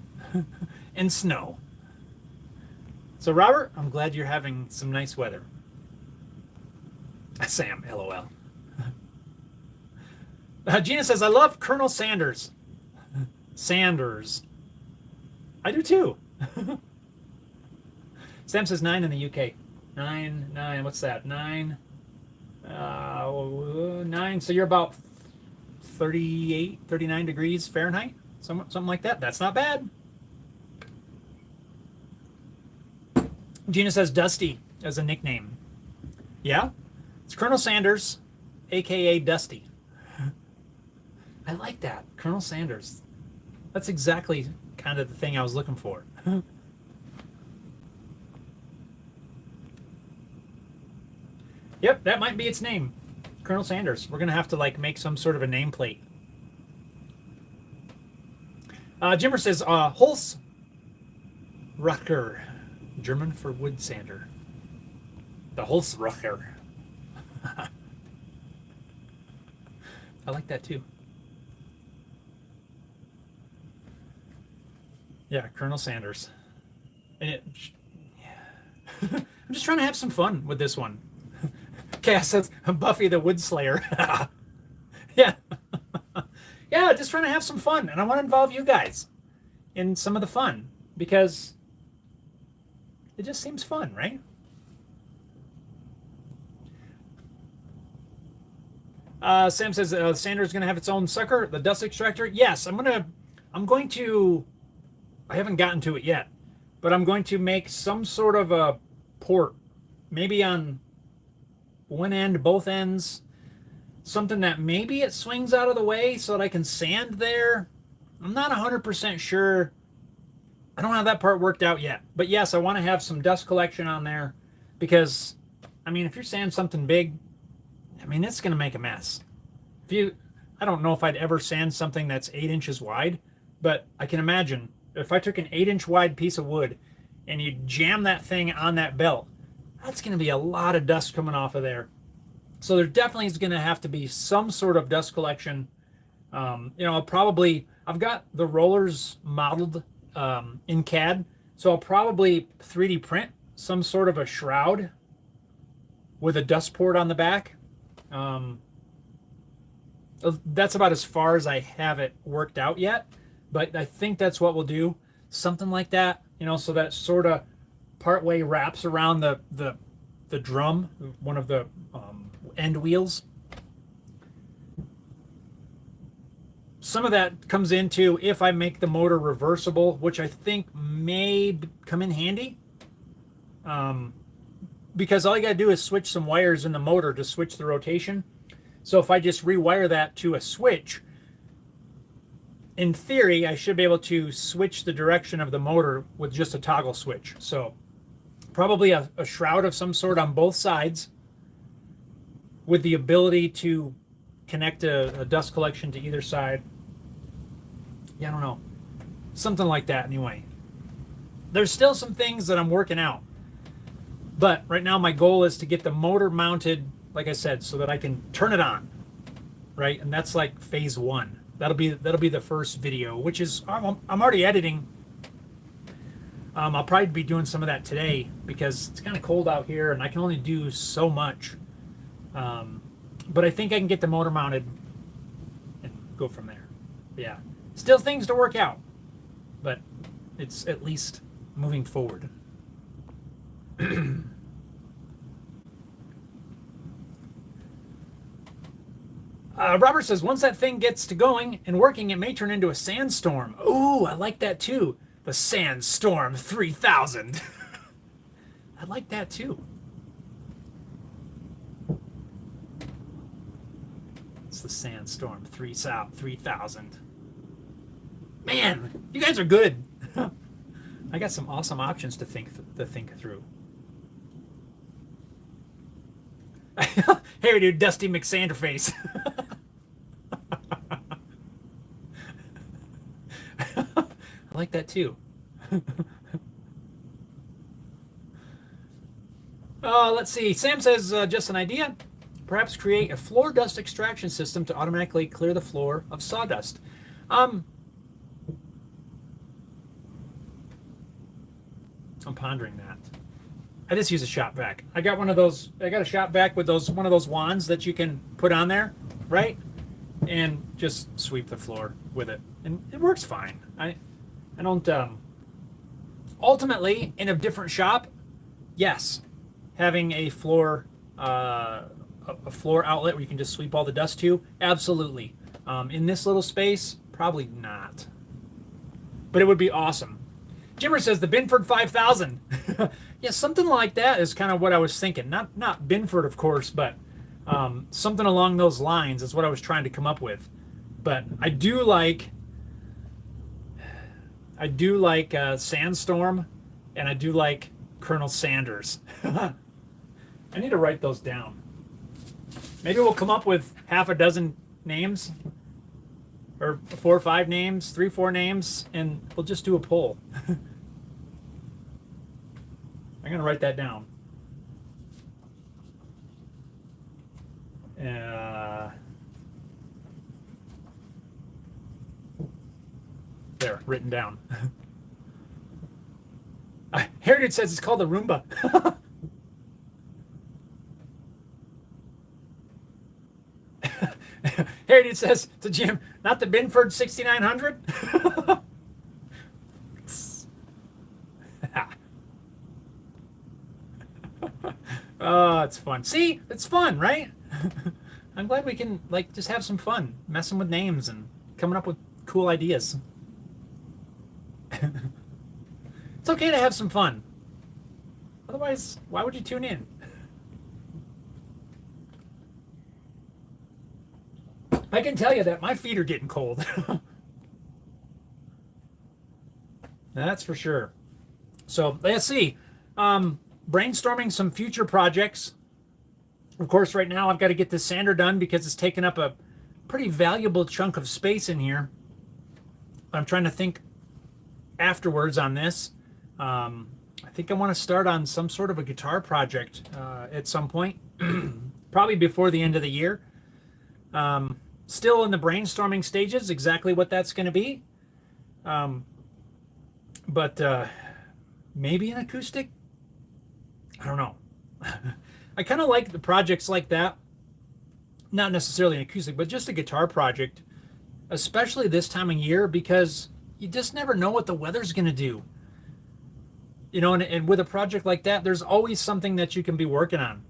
and snow. So, Robert, I'm glad you're having some nice weather. Sam, LOL. Gina says, I love Colonel Sanders. Sanders. I do too. Sam says 9 in the UK. 9, what's that? 9. 9, so you're about 38, 39 degrees Fahrenheit? Something like that. That's not bad. Gina says Dusty as a nickname. Yeah? It's Colonel Sanders, a.k.a. Dusty. I like that. Colonel Sanders. That's exactly kind of the thing I was looking for. Yep, that might be its name. Colonel Sanders. We're going to have to make some sort of a nameplate. Jimmer says, Holzrucker. German for wood sander. The Holzrucker. I like that too. Yeah, Colonel Sanders. And I'm just trying to have some fun with this one. Cass says, Buffy the Wood Slayer. Yeah. Yeah, just trying to have some fun. And I want to involve you guys in some of the fun, because it just seems fun, right? Sam says, Sander's going to have its own sucker, the dust extractor. Yes, I haven't gotten to it yet, but I'm going to make some sort of a port, maybe on one end, both ends, something that maybe it swings out of the way so that I can sand there. I'm not 100% sure. I don't have that part worked out yet. But yes, I want to have some dust collection on there, because, if you're sanding something big, it's going to make a mess. I don't know if I'd ever sand something that's 8 inches wide, but I can imagine if I took an 8-inch wide piece of wood and you jam that thing on that belt, that's going to be a lot of dust coming off of there. So there definitely is going to have to be some sort of dust collection. I've got the rollers modeled in CAD, so I'll probably 3D print some sort of a shroud with a dust port on the back. That's about as far as I have it worked out yet, but I think that's what we'll do. Something like that, so that sort of partway wraps around the drum, one of the end wheels. some of that comes into if I make the motor reversible, which I think may come in handy. Because all you got to do is switch some wires in the motor to switch the rotation. So if I just rewire that to a switch, in theory, I should be able to switch the direction of the motor with just a toggle switch. So probably a shroud of some sort on both sides with the ability to connect a dust collection to either side. Yeah, I don't know. Something like that anyway. There's still some things that I'm working out. But right now my goal is to get the motor mounted, like I said, so that I can turn it on. Right? And that's like phase 1. That'll be the first video, which is I'm already editing. I'll probably be doing some of that today because it's kind of cold out here and I can only do so much. But I think I can get the motor mounted and go from there. Yeah, still things to work out, but it's at least moving forward. Robert says, once that thing gets to going and working, it may turn into a sandstorm. Ooh, I like that too. The Sandstorm 3000. I like that too. It's the Sandstorm 3000. Man, you guys are good. I got some awesome options to think through. Hey, dude, Dusty McSanderface. I like that too. Let's see. Sam says, just an idea. Perhaps create a floor dust extraction system to automatically clear the floor of sawdust. I'm pondering that. I just use a shop vac. I got one of those. I got a shop vac with one of those wands that you can put on there, right? And just sweep the floor with it, and it works fine. I don't. Ultimately, in a different shop, yes, having a floor outlet where you can just sweep all the dust to, absolutely. In this little space, probably not. But it would be awesome. Jimmer says the Binford 5000. Yeah, something like that is kind of what I was thinking. Not Binford, of course, but something along those lines is what I was trying to come up with. But I do like Sandstorm, and I do like Colonel Sanders. I need to write those down. Maybe we'll come up with half a dozen names, or 4 or 5 names, 3, 4 names, and we'll just do a poll. I'm going to write that down. There, written down. Heritage says it's called the Roomba. Heritage says to Jim, not the Binford 6900? Oh, it's fun. See, it's fun, right? I'm glad we can just have some fun, messing with names and coming up with cool ideas. It's okay to have some fun. Otherwise, why would you tune in? I can tell you that my feet are getting cold. That's for sure. So let's see. Brainstorming some future projects. Of course, right now I've got to get this sander done because it's taken up a pretty valuable chunk of space in here. I'm trying to think afterwards on this. I think I want to start on some sort of a guitar project at some point, probably before the end of the year. Still in the brainstorming stages, exactly what that's going to be. But maybe an acoustic? I don't know. I kind of like the projects like that. Not necessarily an acoustic, but just a guitar project, especially this time of year, because you just never know what the weather's going to do. You know, and with a project like that, there's always something that you can be working on.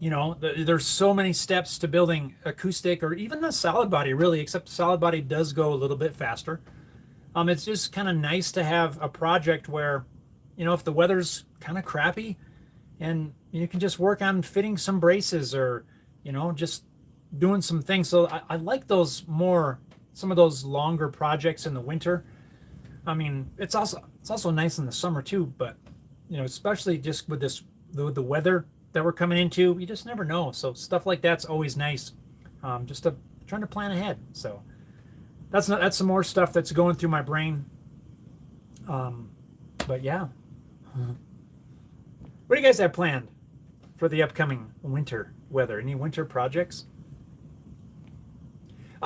You know, there's so many steps to building acoustic or even the solid body, really, except the solid body does go a little bit faster. It's just kind of nice to have a project where, you know, if the weather's kind of crappy and you can just work on fitting some braces or, you know, just doing some things. So I like those more, some of those longer projects in the winter. I mean, it's also nice in the summer too, but, you know, especially just with the weather that we're coming into, you just never know. So stuff like that's always nice. Just trying to plan ahead. So that's some more stuff that's going through my brain. But yeah. What do you guys have planned for the upcoming winter weather? Any winter projects?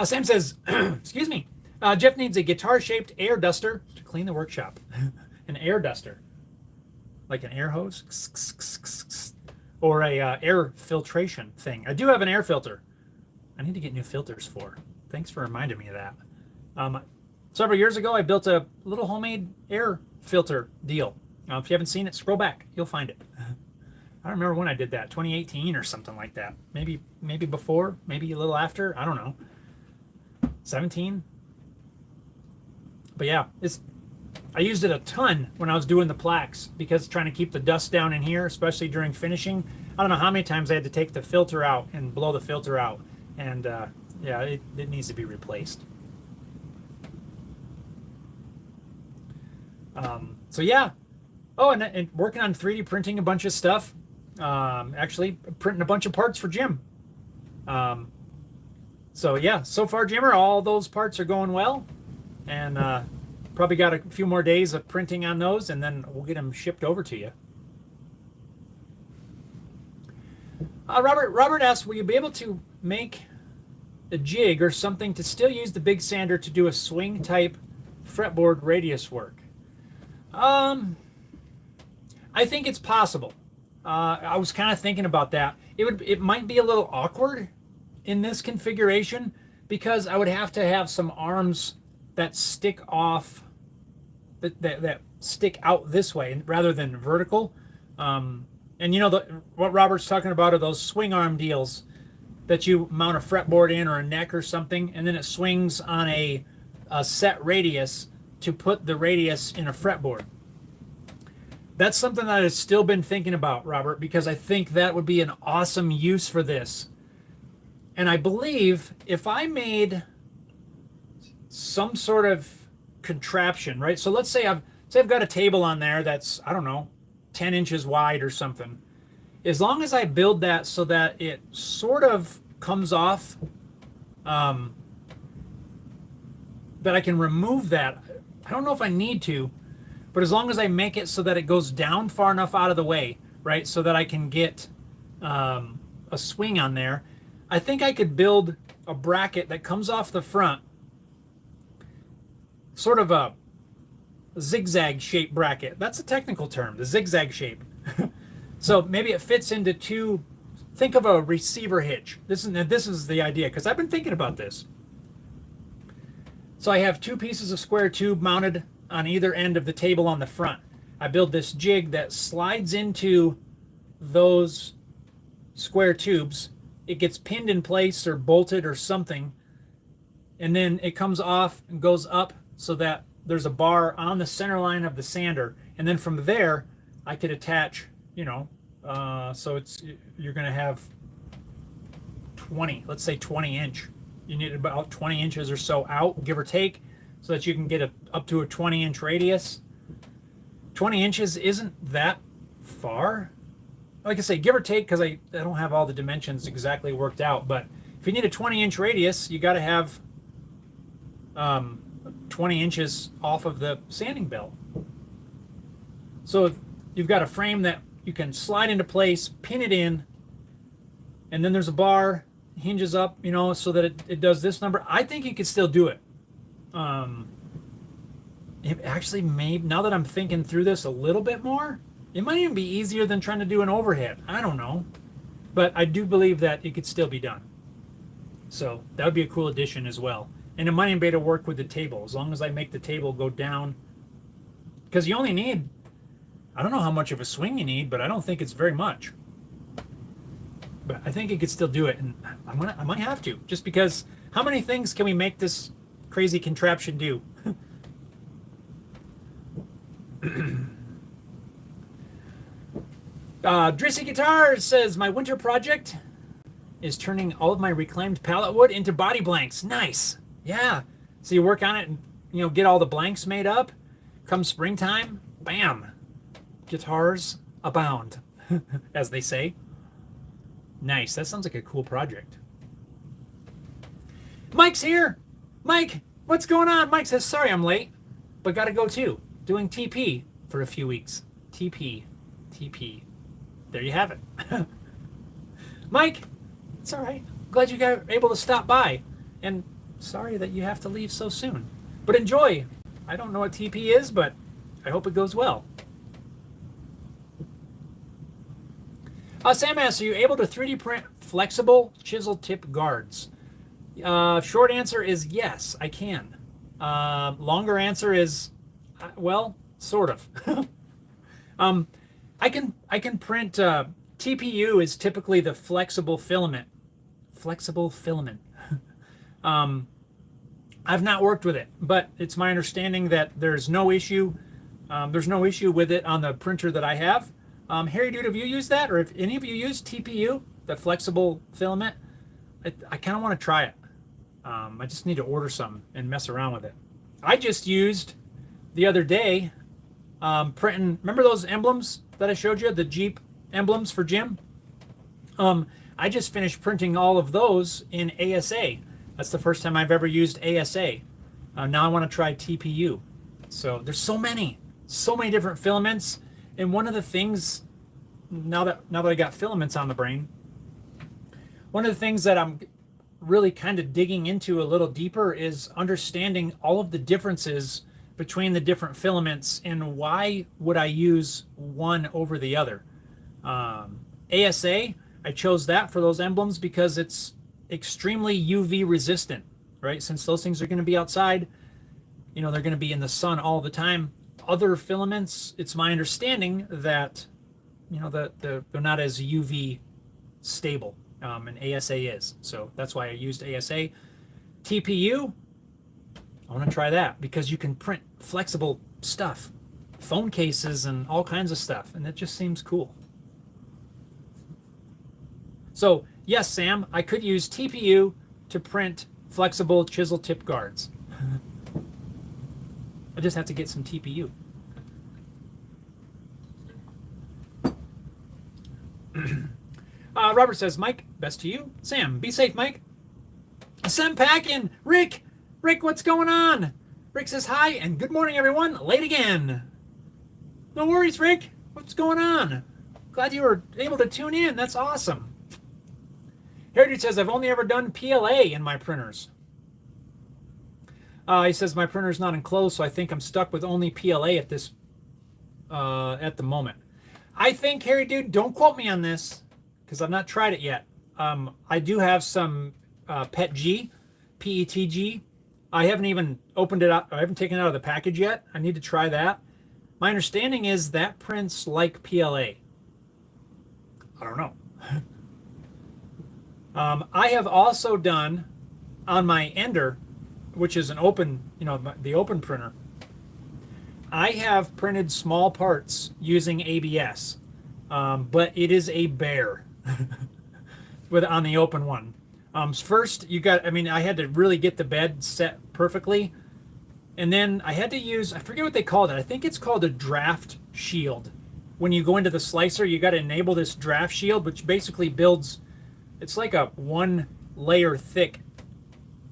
Sam says, excuse me, Jeff needs a guitar-shaped air duster to clean the workshop. An air duster. Like an air hose? Or a air filtration thing. I do have an air filter. I need to get new filters for. Thanks for reminding me of that. Several years ago, I built a little homemade air filter deal. If you haven't seen it, scroll back. You'll find it. I don't remember when I did that. 2018 or something like that. Maybe before. Maybe a little after. I don't know. 17. But yeah, I used it a ton when I was doing the plaques because trying to keep the dust down in here, especially during finishing. I don't know how many times I had to take the filter out and blow the filter out. And yeah, it needs to be replaced. So yeah. Oh, and working on 3D printing a bunch of stuff. Actually printing a bunch of parts for Jim. So yeah, so far, Jimmer, all those parts are going well. And probably got a few more days of printing on those, and then we'll get them shipped over to you. Robert asks, will you be able to make a jig or something to still use the big sander to do a swing type fretboard radius work? I think it's possible. I was kind of thinking about that. It might be a little awkward in this configuration because I would have to have some arms that stick off, that stick out this way rather than vertical. And you know, what Robert's talking about are those swing arm deals that you mount a fretboard in or a neck or something, and then it swings on a set radius to put the radius in a fretboard. That's something that I've still been thinking about, Robert, because I think that would be an awesome use for this. And I believe if I made some sort of contraption, right? So let's say I've got a table on there that's, I don't know, 10 inches wide or something. As long as I build that so that it sort of comes off, that I can remove that. I don't know if I need to, but as long as I make it so that it goes down far enough out of the way, right, so that I can get a swing on there, I think I could build a bracket that comes off the front, sort of a zigzag shape bracket. That's a technical term, the zigzag shape. So maybe it fits into two. Think of a receiver hitch. This is the idea, because I've been thinking about this. So I have two pieces of square tube mounted on either end of the table on the front. I build this jig that slides into those square tubes. It gets pinned in place or bolted or something, and then it comes off and goes up so that there's a bar on the center line of the sander, and then from there I could attach, you know, so you're going to have 20, let's say 20 inch. You need about 20 inches or so out, give or take, so that you can get up to a 20 inch radius. 20 inches isn't that far. Like I say, give or take, because I don't have all the dimensions exactly worked out, but if you need a 20 inch radius, you got to have 20 inches off of the sanding belt. So you've got a frame that you can slide into place, pin it in, and then there's a bar, hinges up, you know, so that it does this number. I think you could still do it. It actually may, now that I'm thinking through this a little bit more, it might even be easier than trying to do an overhead. I don't know. But I do believe that it could still be done. So that would be a cool addition as well. And it might even be able to work with the table, as long as I make the table go down. Because you only need, I don't know how much of a swing you need, but I don't think it's very much. but I think it could still do it, and I might have to, just because how many things can we make this crazy contraption do? Drissy Guitars says, my winter project is turning all of my reclaimed pallet wood into body blanks. Nice. Yeah. So you work on it and, get all the blanks made up. Come springtime, bam. Guitars abound, as they say. Nice. That sounds like a cool project. Mike's here. Mike, what's going on? Mike says, sorry I'm late, but got to go too. Doing TP for a few weeks. TP. There you have it. Mike, it's all right. Glad you got able to stop by. And sorry that you have to leave so soon. But enjoy. I don't know what TP is, but I hope it goes well. Sam asks, are you able to 3D print flexible chisel tip guards? Short answer is yes, I can. Longer answer is, well, sort of. I can print. TPU is typically the flexible filament. I've not worked with it, but it's my understanding that there's no issue. There's no issue with it on the printer that I have. Harry Dude, have you used that, or if any of you use TPU, the flexible filament? I kind of want to try it. I just need to order some and mess around with it. I just used the other day printing. Remember those emblems that I showed you, the Jeep emblems for Jim? I just finished printing all of those in ASA. That's the first time I've ever used ASA. Now I want to try TPU. So there's so many different filaments. And one of the things, now that I got filaments on the brain, one of the things that I'm really kind of digging into a little deeper is understanding all of the differences between the different filaments and why would I use one over the other. ASA, I chose that for those emblems because it's extremely UV resistant, right? Since those things are going to be outside, they're going to be in the sun all the time. Other filaments, it's my understanding that, they're not as UV stable, and ASA is. So that's why I used ASA. TPU, I want to try that because you can print flexible stuff, phone cases and all kinds of stuff, and it just seems cool. So yes, Sam, I could use TPU to print flexible chisel tip guards. I just have to get some TPU. Robert says, Mike, best to you. Sam, be safe, Mike. Sam Packin, Rick, what's going on? Rick says hi and good morning, everyone. Late again. No worries, Rick. What's going on? Glad you were able to tune in. That's awesome. Heritage says, I've only ever done PLA in my printers. He says, my printer's not enclosed, so I think I'm stuck with only PLA at the moment. I think, Harry Dude, don't quote me on this, because I've not tried it yet. I do have some PETG, PETG. I haven't even opened it up. I haven't taken it out of the package yet. I need to try that. My understanding is that prints like PLA. I don't know. I have also done on my Ender, which is an open, the open printer. I have printed small parts using ABS, but it is a bear on the open one. First, I had to really get the bed set perfectly, and then I had to use, I forget what they called it. I think it's called a draft shield. When you go into the slicer, you got to enable this draft shield, which basically builds, it's like a 1 layer thick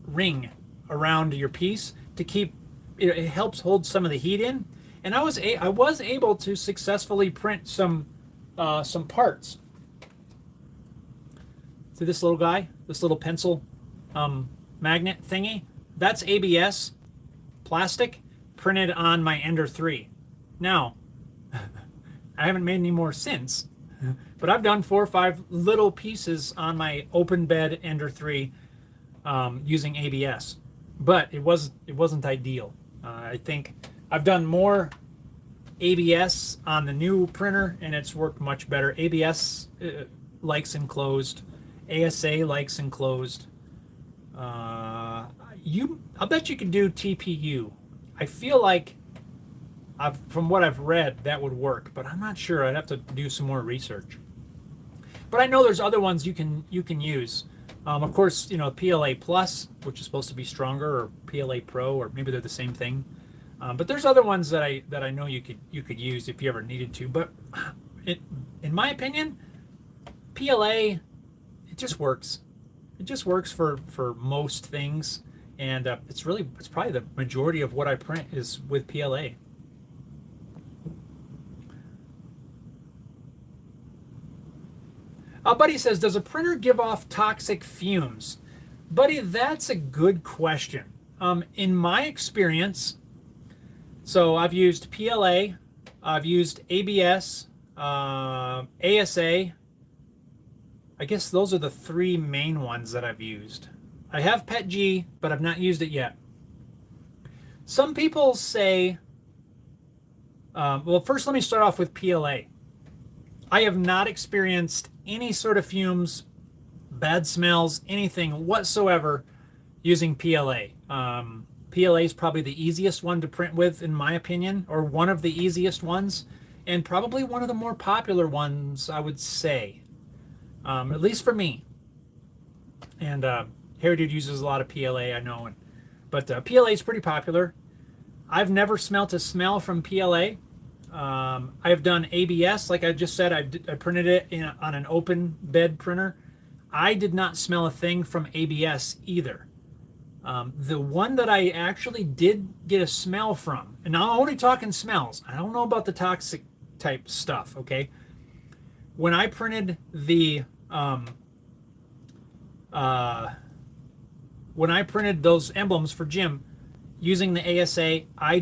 ring around your piece to keep it helps hold some of the heat in. And I was able to successfully print some parts. See this little guy, this little pencil magnet thingy? That's ABS plastic printed on my Ender 3. Now, I haven't made any more since, but I've done 4 or 5 little pieces on my open bed Ender 3 using ABS, but it wasn't ideal. I think I've done more ABS on the new printer, and it's worked much better. ABS likes enclosed. ASA likes enclosed. I'll bet you can do TPU. I feel like from what I've read, that would work, but I'm not sure. I'd have to do some more research. But I know there's other ones you can use. Of course, PLA Plus, which is supposed to be stronger, or PLA Pro, or maybe they're the same thing. But there's other ones that I know you could use if you ever needed to. But in my opinion, PLA, it just works. It just works for most things, and it's probably the majority of what I print is with PLA. Buddy says, does a printer give off toxic fumes? Buddy, that's a good question. In my experience, so I've used PLA, I've used ABS, ASA. I guess those are the three main ones that I've used. I have PETG, but I've not used it yet. Some people say, well, first let me start off with PLA. I have not experienced any sort of fumes, bad smells, anything whatsoever using PLA. PLA is probably the easiest one to print with, in my opinion, or one of the easiest ones, and probably one of the more popular ones, I would say, at least for me. And Heritage uses a lot of PLA, I know, but PLA is pretty popular. I've never smelt a smell from PLA. I've done ABS, like I just said. I printed it on an open bed printer. I did not smell a thing from ABS either. The one that I actually did get a smell from, and I'm only talking smells. I don't know about the toxic type stuff, okay? When I printed those emblems for Jim using the ASA, I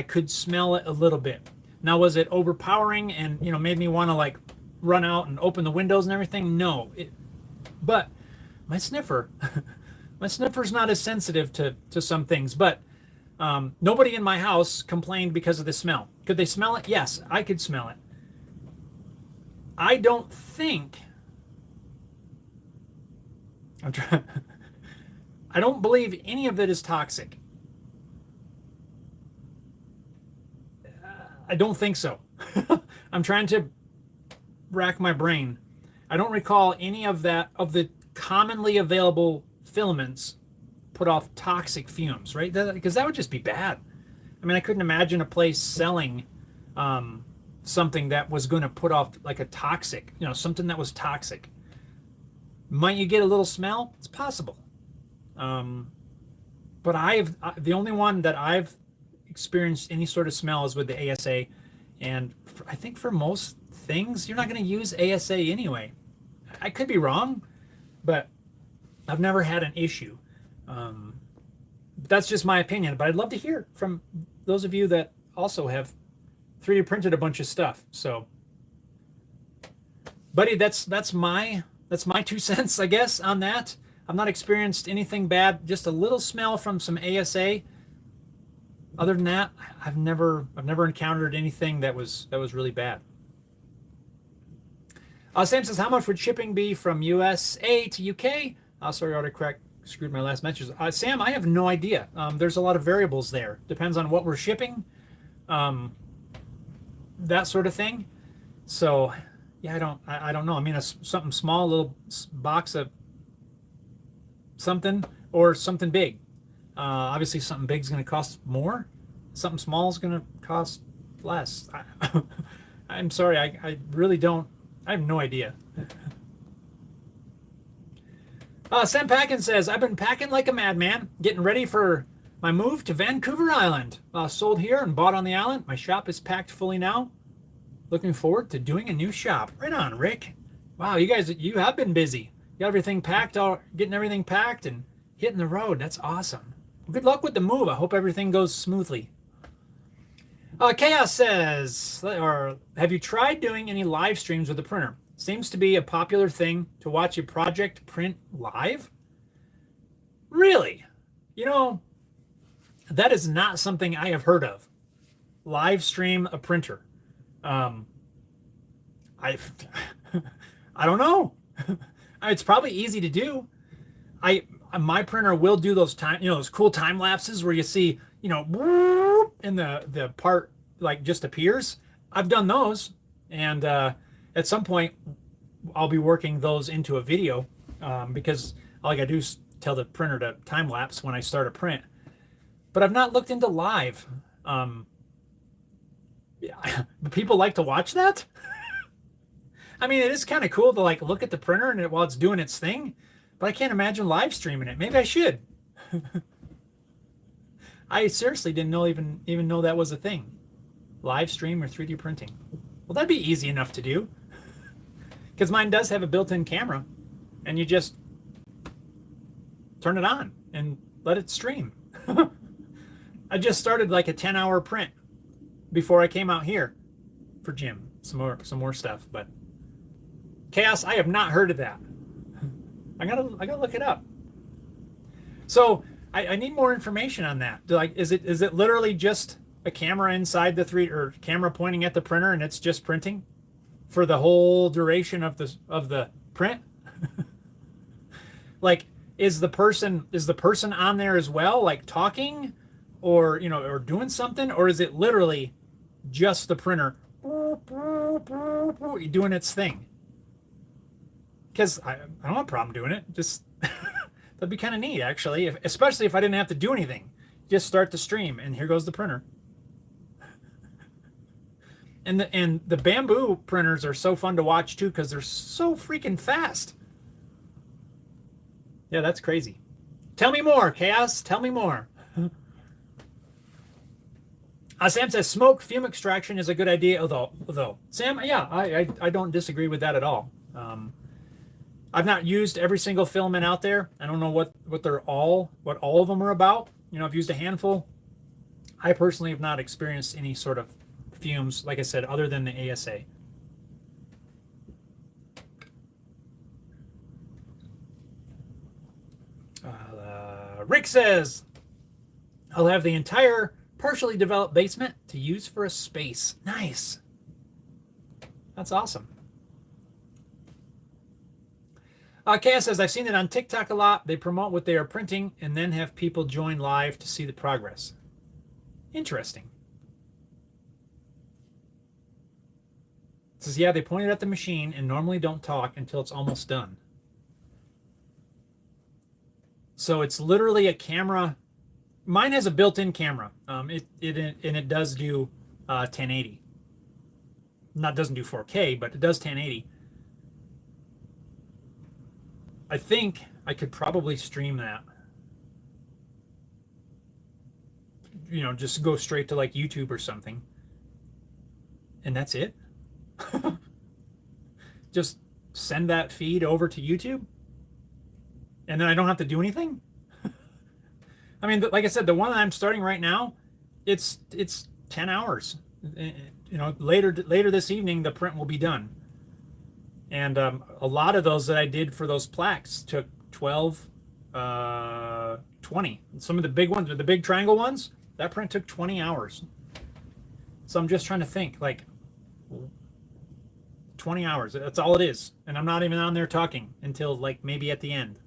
could smell it a little bit. Now, was it overpowering and made me want to like run out and open the windows and everything? No, but my sniffer's not as sensitive to some things. But nobody in my house complained because of the smell. Could they smell it? Yes, I could smell it. I don't think I don't believe any of it is toxic. I don't think so. I'm trying to rack my brain. I don't recall any of the commonly available filaments put off toxic fumes, right? Because that would just be bad. I mean, I couldn't imagine a place selling something that was going to put off like a toxic, something that was toxic. Might you get a little smell? It's possible. But the only one that I've experienced any sort of smell is with the ASA, and I think for most things you're not going to use ASA anyway. I could be wrong, but I've never had an issue. That's just my opinion, but I'd love to hear from those of you that also have 3D printed a bunch of stuff. So, buddy, that's my 2 cents, I guess, on that. I've not experienced anything bad, just a little smell from some ASA. Other than that, I've never encountered anything that was really bad. Sam says, how much would shipping be from USA to UK? Sorry, autocorrect screwed my last message. Sam, I have no idea. There's a lot of variables there. Depends on what we're shipping, that sort of thing. So, yeah, I don't know. I mean, something small, a little box of something, or something big. Obviously, something big is going to cost more. Something small is going to cost less. I'm sorry. I really don't. I have no idea. Sam Packin says, I've been packing like a madman, getting ready for my move to Vancouver Island. Sold here and bought on the island. My shop is packed fully now. Looking forward to doing a new shop. Right on, Rick. Wow, you have been busy. You got everything packed, getting everything packed and hitting the road. That's awesome. Well, good luck with the move. I hope everything goes smoothly. Chaos says, have you tried doing any live streams with the printer? Seems to be a popular thing to watch a project print live. Really? That is not something I have heard of. Live stream a printer. I I don't know. It's probably easy to do. My printer will do those those cool time lapses where you see, whoop, and the part like just appears. I've done those, and at some point I'll be working those into a video because all I gotta do is tell the printer to time lapse when I start a print. But I've not looked into live. Yeah, people like to watch that. I mean, it is kind of cool to like look at the printer and while it's doing its thing, but I can't imagine live streaming it. Maybe I should. I seriously didn't even know that was a thing. Live stream or 3D printing. Well, that'd be easy enough to do. Because mine does have a built-in camera, and you just turn it on and let it stream. I just started like a 10-hour print before I came out here for Jim. Some more stuff, but Chaos, I have not heard of that. I gotta look it up. So I need more information on that. Like, is it literally just a camera inside the or camera pointing at the printer and it's just printing for the whole duration of the print? Like, is the person on there as well, like talking or or doing something, or is it literally just the printer doing its thing? Because I don't have a problem doing it. Just that'd be kind of neat, actually, especially if I didn't have to do anything. Just start the stream, and here goes the printer. And the bamboo printers are so fun to watch too because they're so freaking fast. Yeah, that's crazy. Tell me more, Chaos. Tell me more. Sam says smoke fume extraction is a good idea. Although Sam, yeah, I don't disagree with that at all. I've not used every single filament out there. I don't know what all of them are about. I've used a handful. I personally have not experienced any sort of fumes, like I said, other than the ASA. Rick says, I'll have the entire partially developed basement to use for a space. Nice. That's awesome. Kaya says, I've seen it on TikTok a lot. They promote what they are printing and then have people join live to see the progress. Interesting. It says, yeah, they point it at the machine and normally don't talk until it's almost done. So it's literally a camera. Mine has a built-in camera. It does do 1080. Not doesn't do 4K, but it does 1080. I think I could probably stream that. Just go straight to like YouTube or something. And that's it. Just send that feed over to YouTube. And then I don't have to do anything. I mean, like I said, the one that I'm starting right now, it's 10 hours. Later this evening, the print will be done. And a lot of those that I did for those plaques took 12, 20. Some of the big ones, the big triangle ones, that print took 20 hours. So I'm just trying to think, like, 20 hours. That's all it is. And I'm not even on there talking until, like, maybe at the end.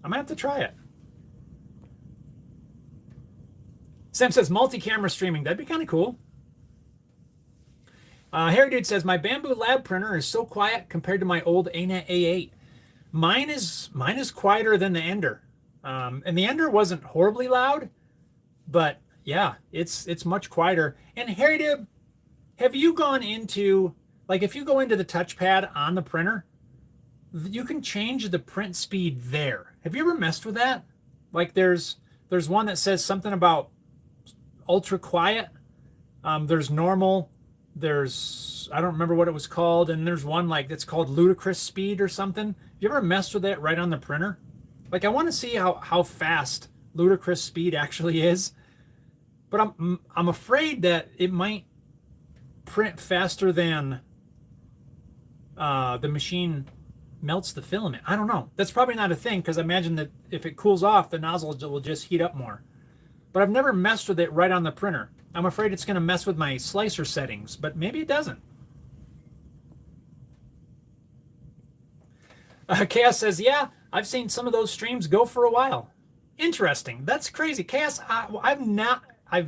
I might have to try it. Sam says multi-camera streaming. That'd be kind of cool. Harry Dude says, my Bamboo Lab printer is so quiet compared to my old ANET A8. Mine is quieter than the Ender. And the Ender wasn't horribly loud, but yeah, it's much quieter. And Harry Dude, have you gone into, like, if you go into the touchpad on the printer, you can change the print speed there. Have you ever messed with that? Like, there's one that says something about ultra quiet. There's normal. There's, I don't remember what it was called, and there's one like that's called ludicrous speed or something. Have you ever messed with that right on the printer? Like, I want to see how fast ludicrous speed actually is, but I'm afraid that it might print faster than the machine melts the filament. I don't know. That's probably not a thing, because I imagine that if it cools off, the nozzle will just heat up more. But I've never messed with it right on the printer. I'm afraid it's going to mess with my slicer settings, but maybe it doesn't. Chaos says, yeah, I've seen some of those streams go for a while. Interesting. That's crazy. Chaos, I've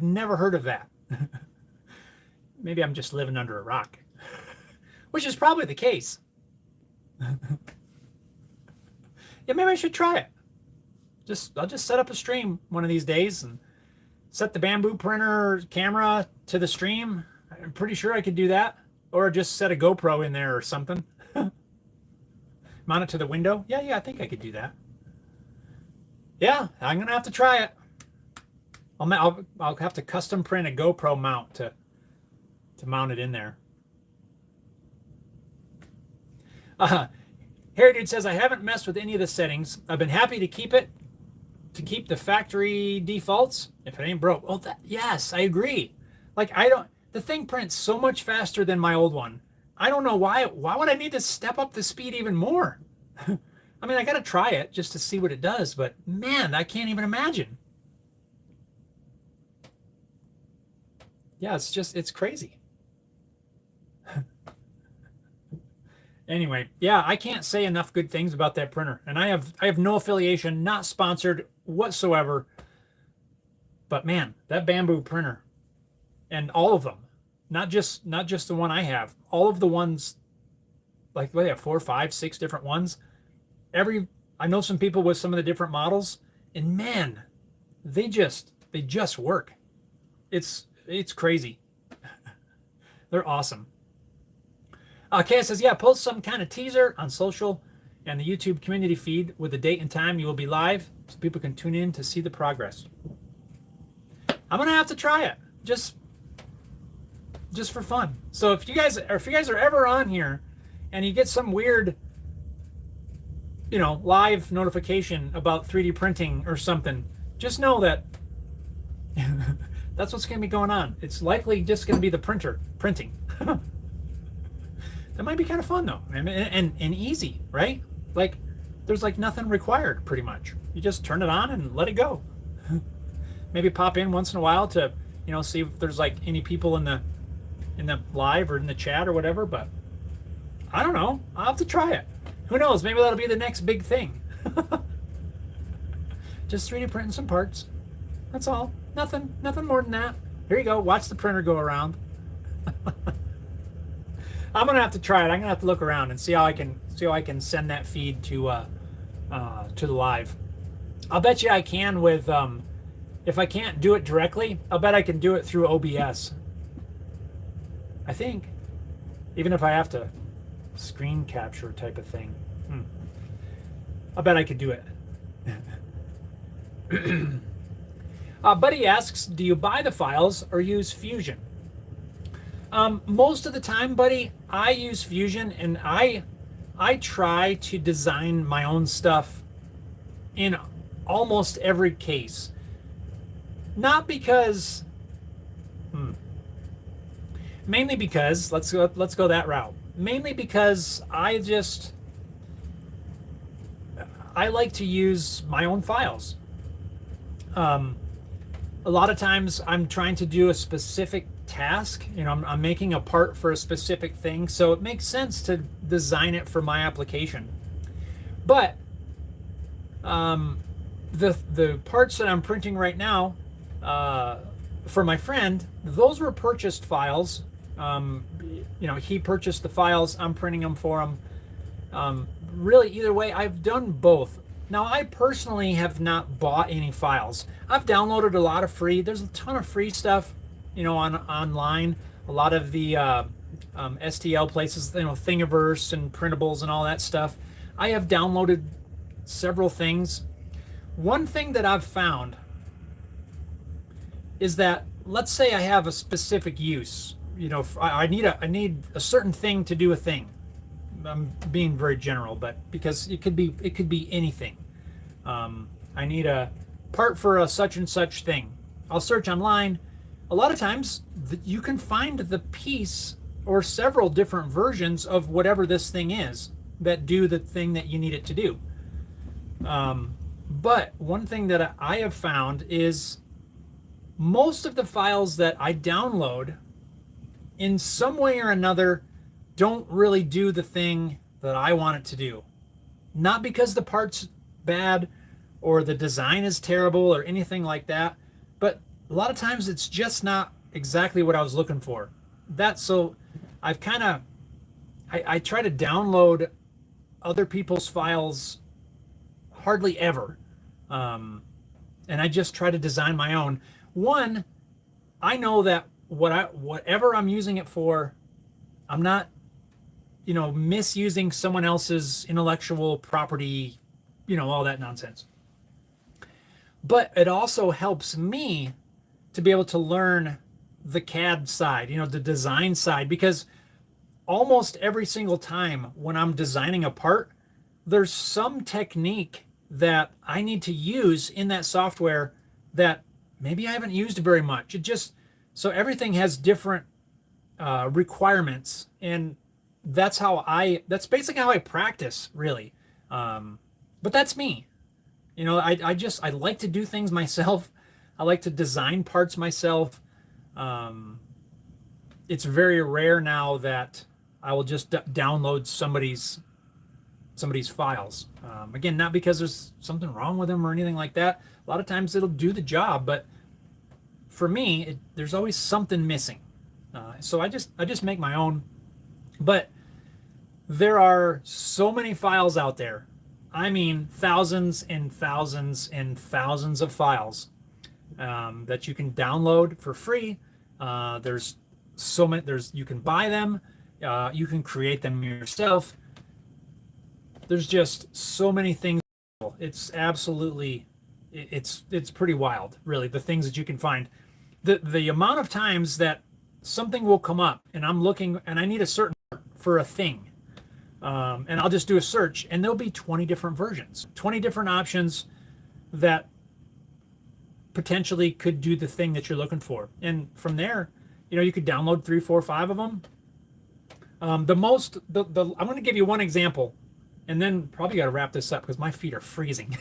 never heard of that. Maybe I'm just living under a rock, which is probably the case. Yeah, maybe I should try it. I'll just set up a stream one of these days and set the bamboo printer camera to the stream. I'm pretty sure I could do that. Or just set a GoPro in there or something. Mount it to the window. Yeah, I think I could do that. Yeah, I'm going to have to try it. I'll have to custom print a GoPro mount to mount it in there. Harry Dude says, I haven't messed with any of the settings. I've been happy to keep the factory defaults if it ain't broke. Oh, yes, I agree. Like, the thing prints so much faster than my old one. I don't know why. Why would I need to step up the speed even more? I mean, I got to try it just to see what it does, but man, I can't even imagine. Yeah, it's crazy. Anyway, yeah, I can't say enough good things about that printer, and I have no affiliation, not sponsored whatsoever. But man, that bamboo printer, and all of them, not just the one I have, all of the ones, like they have 4, 5, 6 different ones. I know some people with some of the different models, and man, they just work. It's crazy. They're awesome. Kaya says, yeah, post some kind of teaser on social and the YouTube community feed with the date and time you will be live so people can tune in to see the progress. I'm going to have to try it just for fun. So if you guys are ever on here and you get some weird, live notification about 3D printing or something, just know that that's what's going to be going on. It's likely just going to be the printer printing. That might be kind of fun though, and easy, right? Like, there's like nothing required pretty much. You just turn it on and let it go. Maybe pop in once in a while to, see if there's like any people in the live or in the chat or whatever. But I don't know. I'll have to try it. Who knows? Maybe that'll be the next big thing. Just 3D printing some parts. That's all. Nothing more than that. Here you go. Watch the printer go around. I'm gonna have to try it. I'm gonna have to look around and see how I can send that feed to the live. I'll bet you I can with if I can't do it directly, I'll bet I can do it through OBS. I think, even if I have to screen capture type of thing. I bet I could do it. Buddy asks, do you buy the files or use Fusion? Most of the time, buddy, I use Fusion, and I try to design my own stuff in almost every case. Not because, mainly because, let's go that route. Mainly because I like to use my own files. A lot of times I'm trying to do a specific task. I'm making a part for a specific thing, so it makes sense to design it for my application. But the parts that I'm printing right now for my friend, those were purchased files. He purchased the files. I'm printing them for him. Really, either way, I've done both. Now, I personally have not bought any files. I've downloaded a lot of free. There's a ton of free stuff, online. A lot of the STL places, Thingiverse and Printables and all that stuff. I have downloaded several things. One thing that I've found is that, let's say I have a specific use. I need a certain thing to do a thing. I'm being very general, but because it could be anything. I need a part for a such and such thing. I'll search online. A lot of times you can find the piece or several different versions of whatever this thing is that do the thing that you need it to do. But one thing that I have found is most of the files that I download in some way or another don't really do the thing that I want it to do. Not because the part's bad or the design is terrible or anything like that, but a lot of times it's just not exactly what I was looking for. So I've kind of I try to download other people's files hardly ever. And I just try to design my own. One, I know that whatever I'm using it for, I'm not, misusing someone else's intellectual property, all that nonsense. But it also helps me to be able to learn the CAD side, the design side, because almost every single time when I'm designing a part, there's some technique that I need to use in that software that maybe I haven't used very much. So everything has different requirements, and that's basically how I practice, really. But that's me. I like to do things myself. I like to design parts myself. It's very rare now that I will just download somebody's files. Again, not because there's something wrong with them or anything like that. A lot of times it'll do the job, but for me, there's always something missing. So I just make my own. But there are so many files out there. I mean, thousands and thousands and thousands of files that you can download for free. There's so many. You can buy them. You can create them yourself. There's just so many things. It's absolutely, it's pretty wild, really, the things that you can find. The amount of times that something will come up and I'm looking and I need a certain for a thing. And I'll just do a search and there'll be 20 different versions, 20 different options that potentially could do the thing that you're looking for. And from there, you could download 3, 4, 5 of them. I'm going to give you one example, and then probably got to wrap this up because my feet are freezing.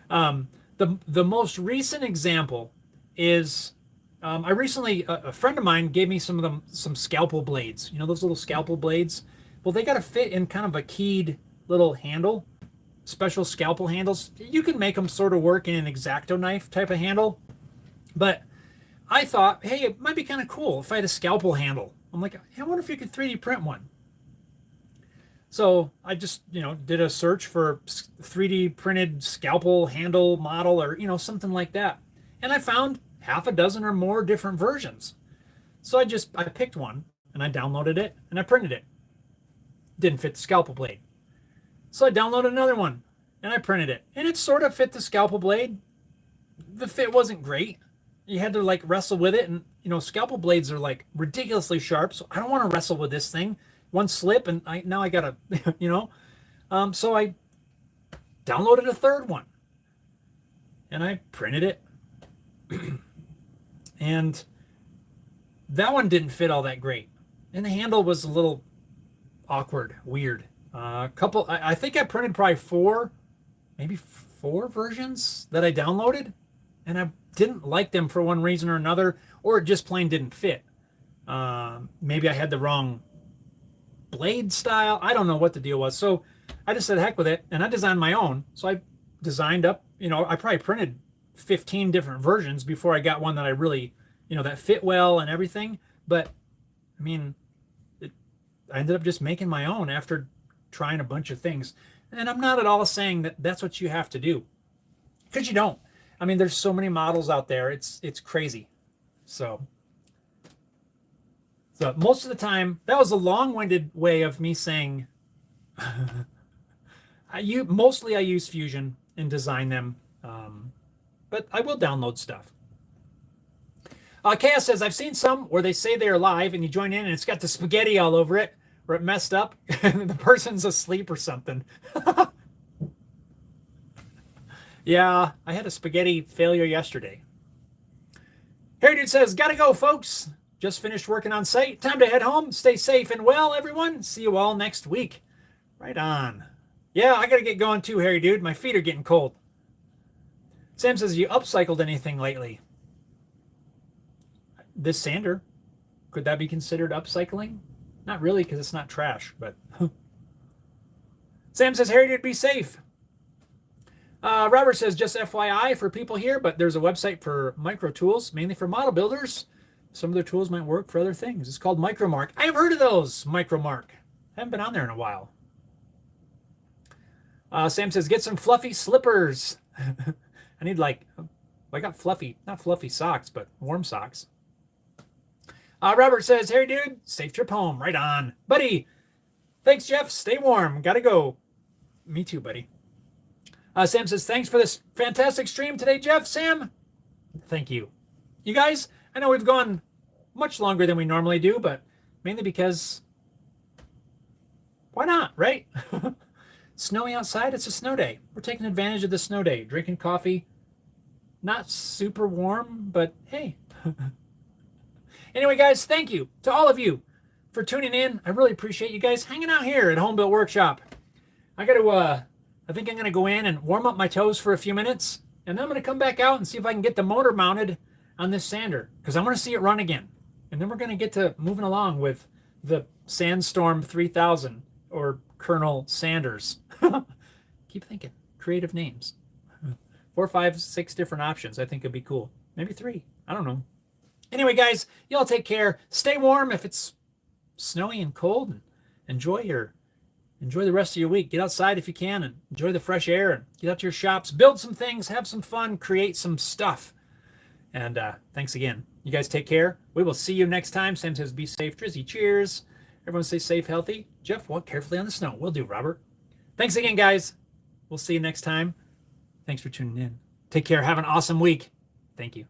The most recent example is a friend of mine gave me some scalpel blades. Those little scalpel blades. Well, they got to fit in kind of a keyed little handle, special scalpel handles. You can make them sort of work in an X-Acto knife type of handle, but I thought, hey, it might be kind of cool if I had a scalpel handle. I'm like, hey, I wonder if you could 3D print one. So I just, did a search for 3D printed scalpel handle model or, something like that. And I found half a dozen or more different versions. So I picked one and I downloaded it and I printed it. Didn't fit the scalpel blade. So I downloaded another one and I printed it. And it sort of fit the scalpel blade. The fit wasn't great. You had to wrestle with it, and scalpel blades are ridiculously sharp, so I don't want to wrestle with this thing. One slip and now I gotta so I downloaded a third one and I printed it. And that one didn't fit all that great, and the handle was a little awkward, weird. I think I printed probably maybe four versions that I downloaded, and I didn't like them for one reason or another, or it just plain didn't fit. Maybe I had the wrong blade style. I don't know what the deal was. So I just said heck with it, and I designed my own. So I designed up, I probably printed 15 different versions before I got one that I really, that fit well and everything. But I mean, I ended up just making my own after trying a bunch of things. And I'm not at all saying that that's what you have to do, because you don't. I mean, there's so many models out there. It's crazy. So most of the time, that was a long-winded way of me saying I use Fusion and design them, but I will download stuff. Chaos says, I've seen some where they say they're live and you join in and it's got the spaghetti all over it, or it messed up and the person's asleep or something. Yeah, I had a spaghetti failure yesterday. Harry Dude says, gotta go, folks. Just finished working on site. Time to head home. Stay safe and well, everyone. See you all next week. Right on. Yeah, I gotta get going too, Harry Dude. My feet are getting cold. Sam says, you upcycled anything lately? This sander. Could that be considered upcycling? Not really, because it's not trash, but Sam says, Harry, dude, be safe. Robert says, just FYI for people here, but there's a website for micro tools, mainly for model builders. Some of their tools might work for other things. It's called Micromark. I've heard of those, Micromark. Haven't been on there in a while. Sam says, get some fluffy slippers. I need I got fluffy, not fluffy socks, but warm socks. Robert says, Harry, dude, safe trip home. Right on. Buddy, thanks, Jeff. Stay warm. Gotta go. Me too, buddy. Sam says, thanks for this fantastic stream today, Jeff. Sam, thank you. You guys, I know we've gone much longer than we normally do, but mainly because why not, right? Snowy outside, it's a snow day. We're taking advantage of the snow day, drinking coffee. Not super warm, but hey. Anyway, guys, thank you to all of you for tuning in. I really appreciate you guys hanging out here at Home Built Workshop. I think I'm going to go in and warm up my toes for a few minutes, and then I'm going to come back out and see if I can get the motor mounted on this sander, because I want to see it run again. And then we're going to get to moving along with the Sandstorm 3000 or Colonel Sanders. Keep thinking. Creative names. 4, 5, 6 different options. I think it'd be cool. Maybe 3. I don't know. Anyway, guys, y'all take care. Stay warm if it's snowy and cold, and enjoy the rest of your week. Get outside if you can and enjoy the fresh air and get out to your shops, build some things, have some fun, create some stuff. And thanks again. You guys take care. We will see you next time. Sam says, be safe, Drizzy. Cheers. Everyone stay safe, healthy. Jeff, walk carefully on the snow. Will do, Robert. Thanks again, guys. We'll see you next time. Thanks for tuning in. Take care. Have an awesome week. Thank you.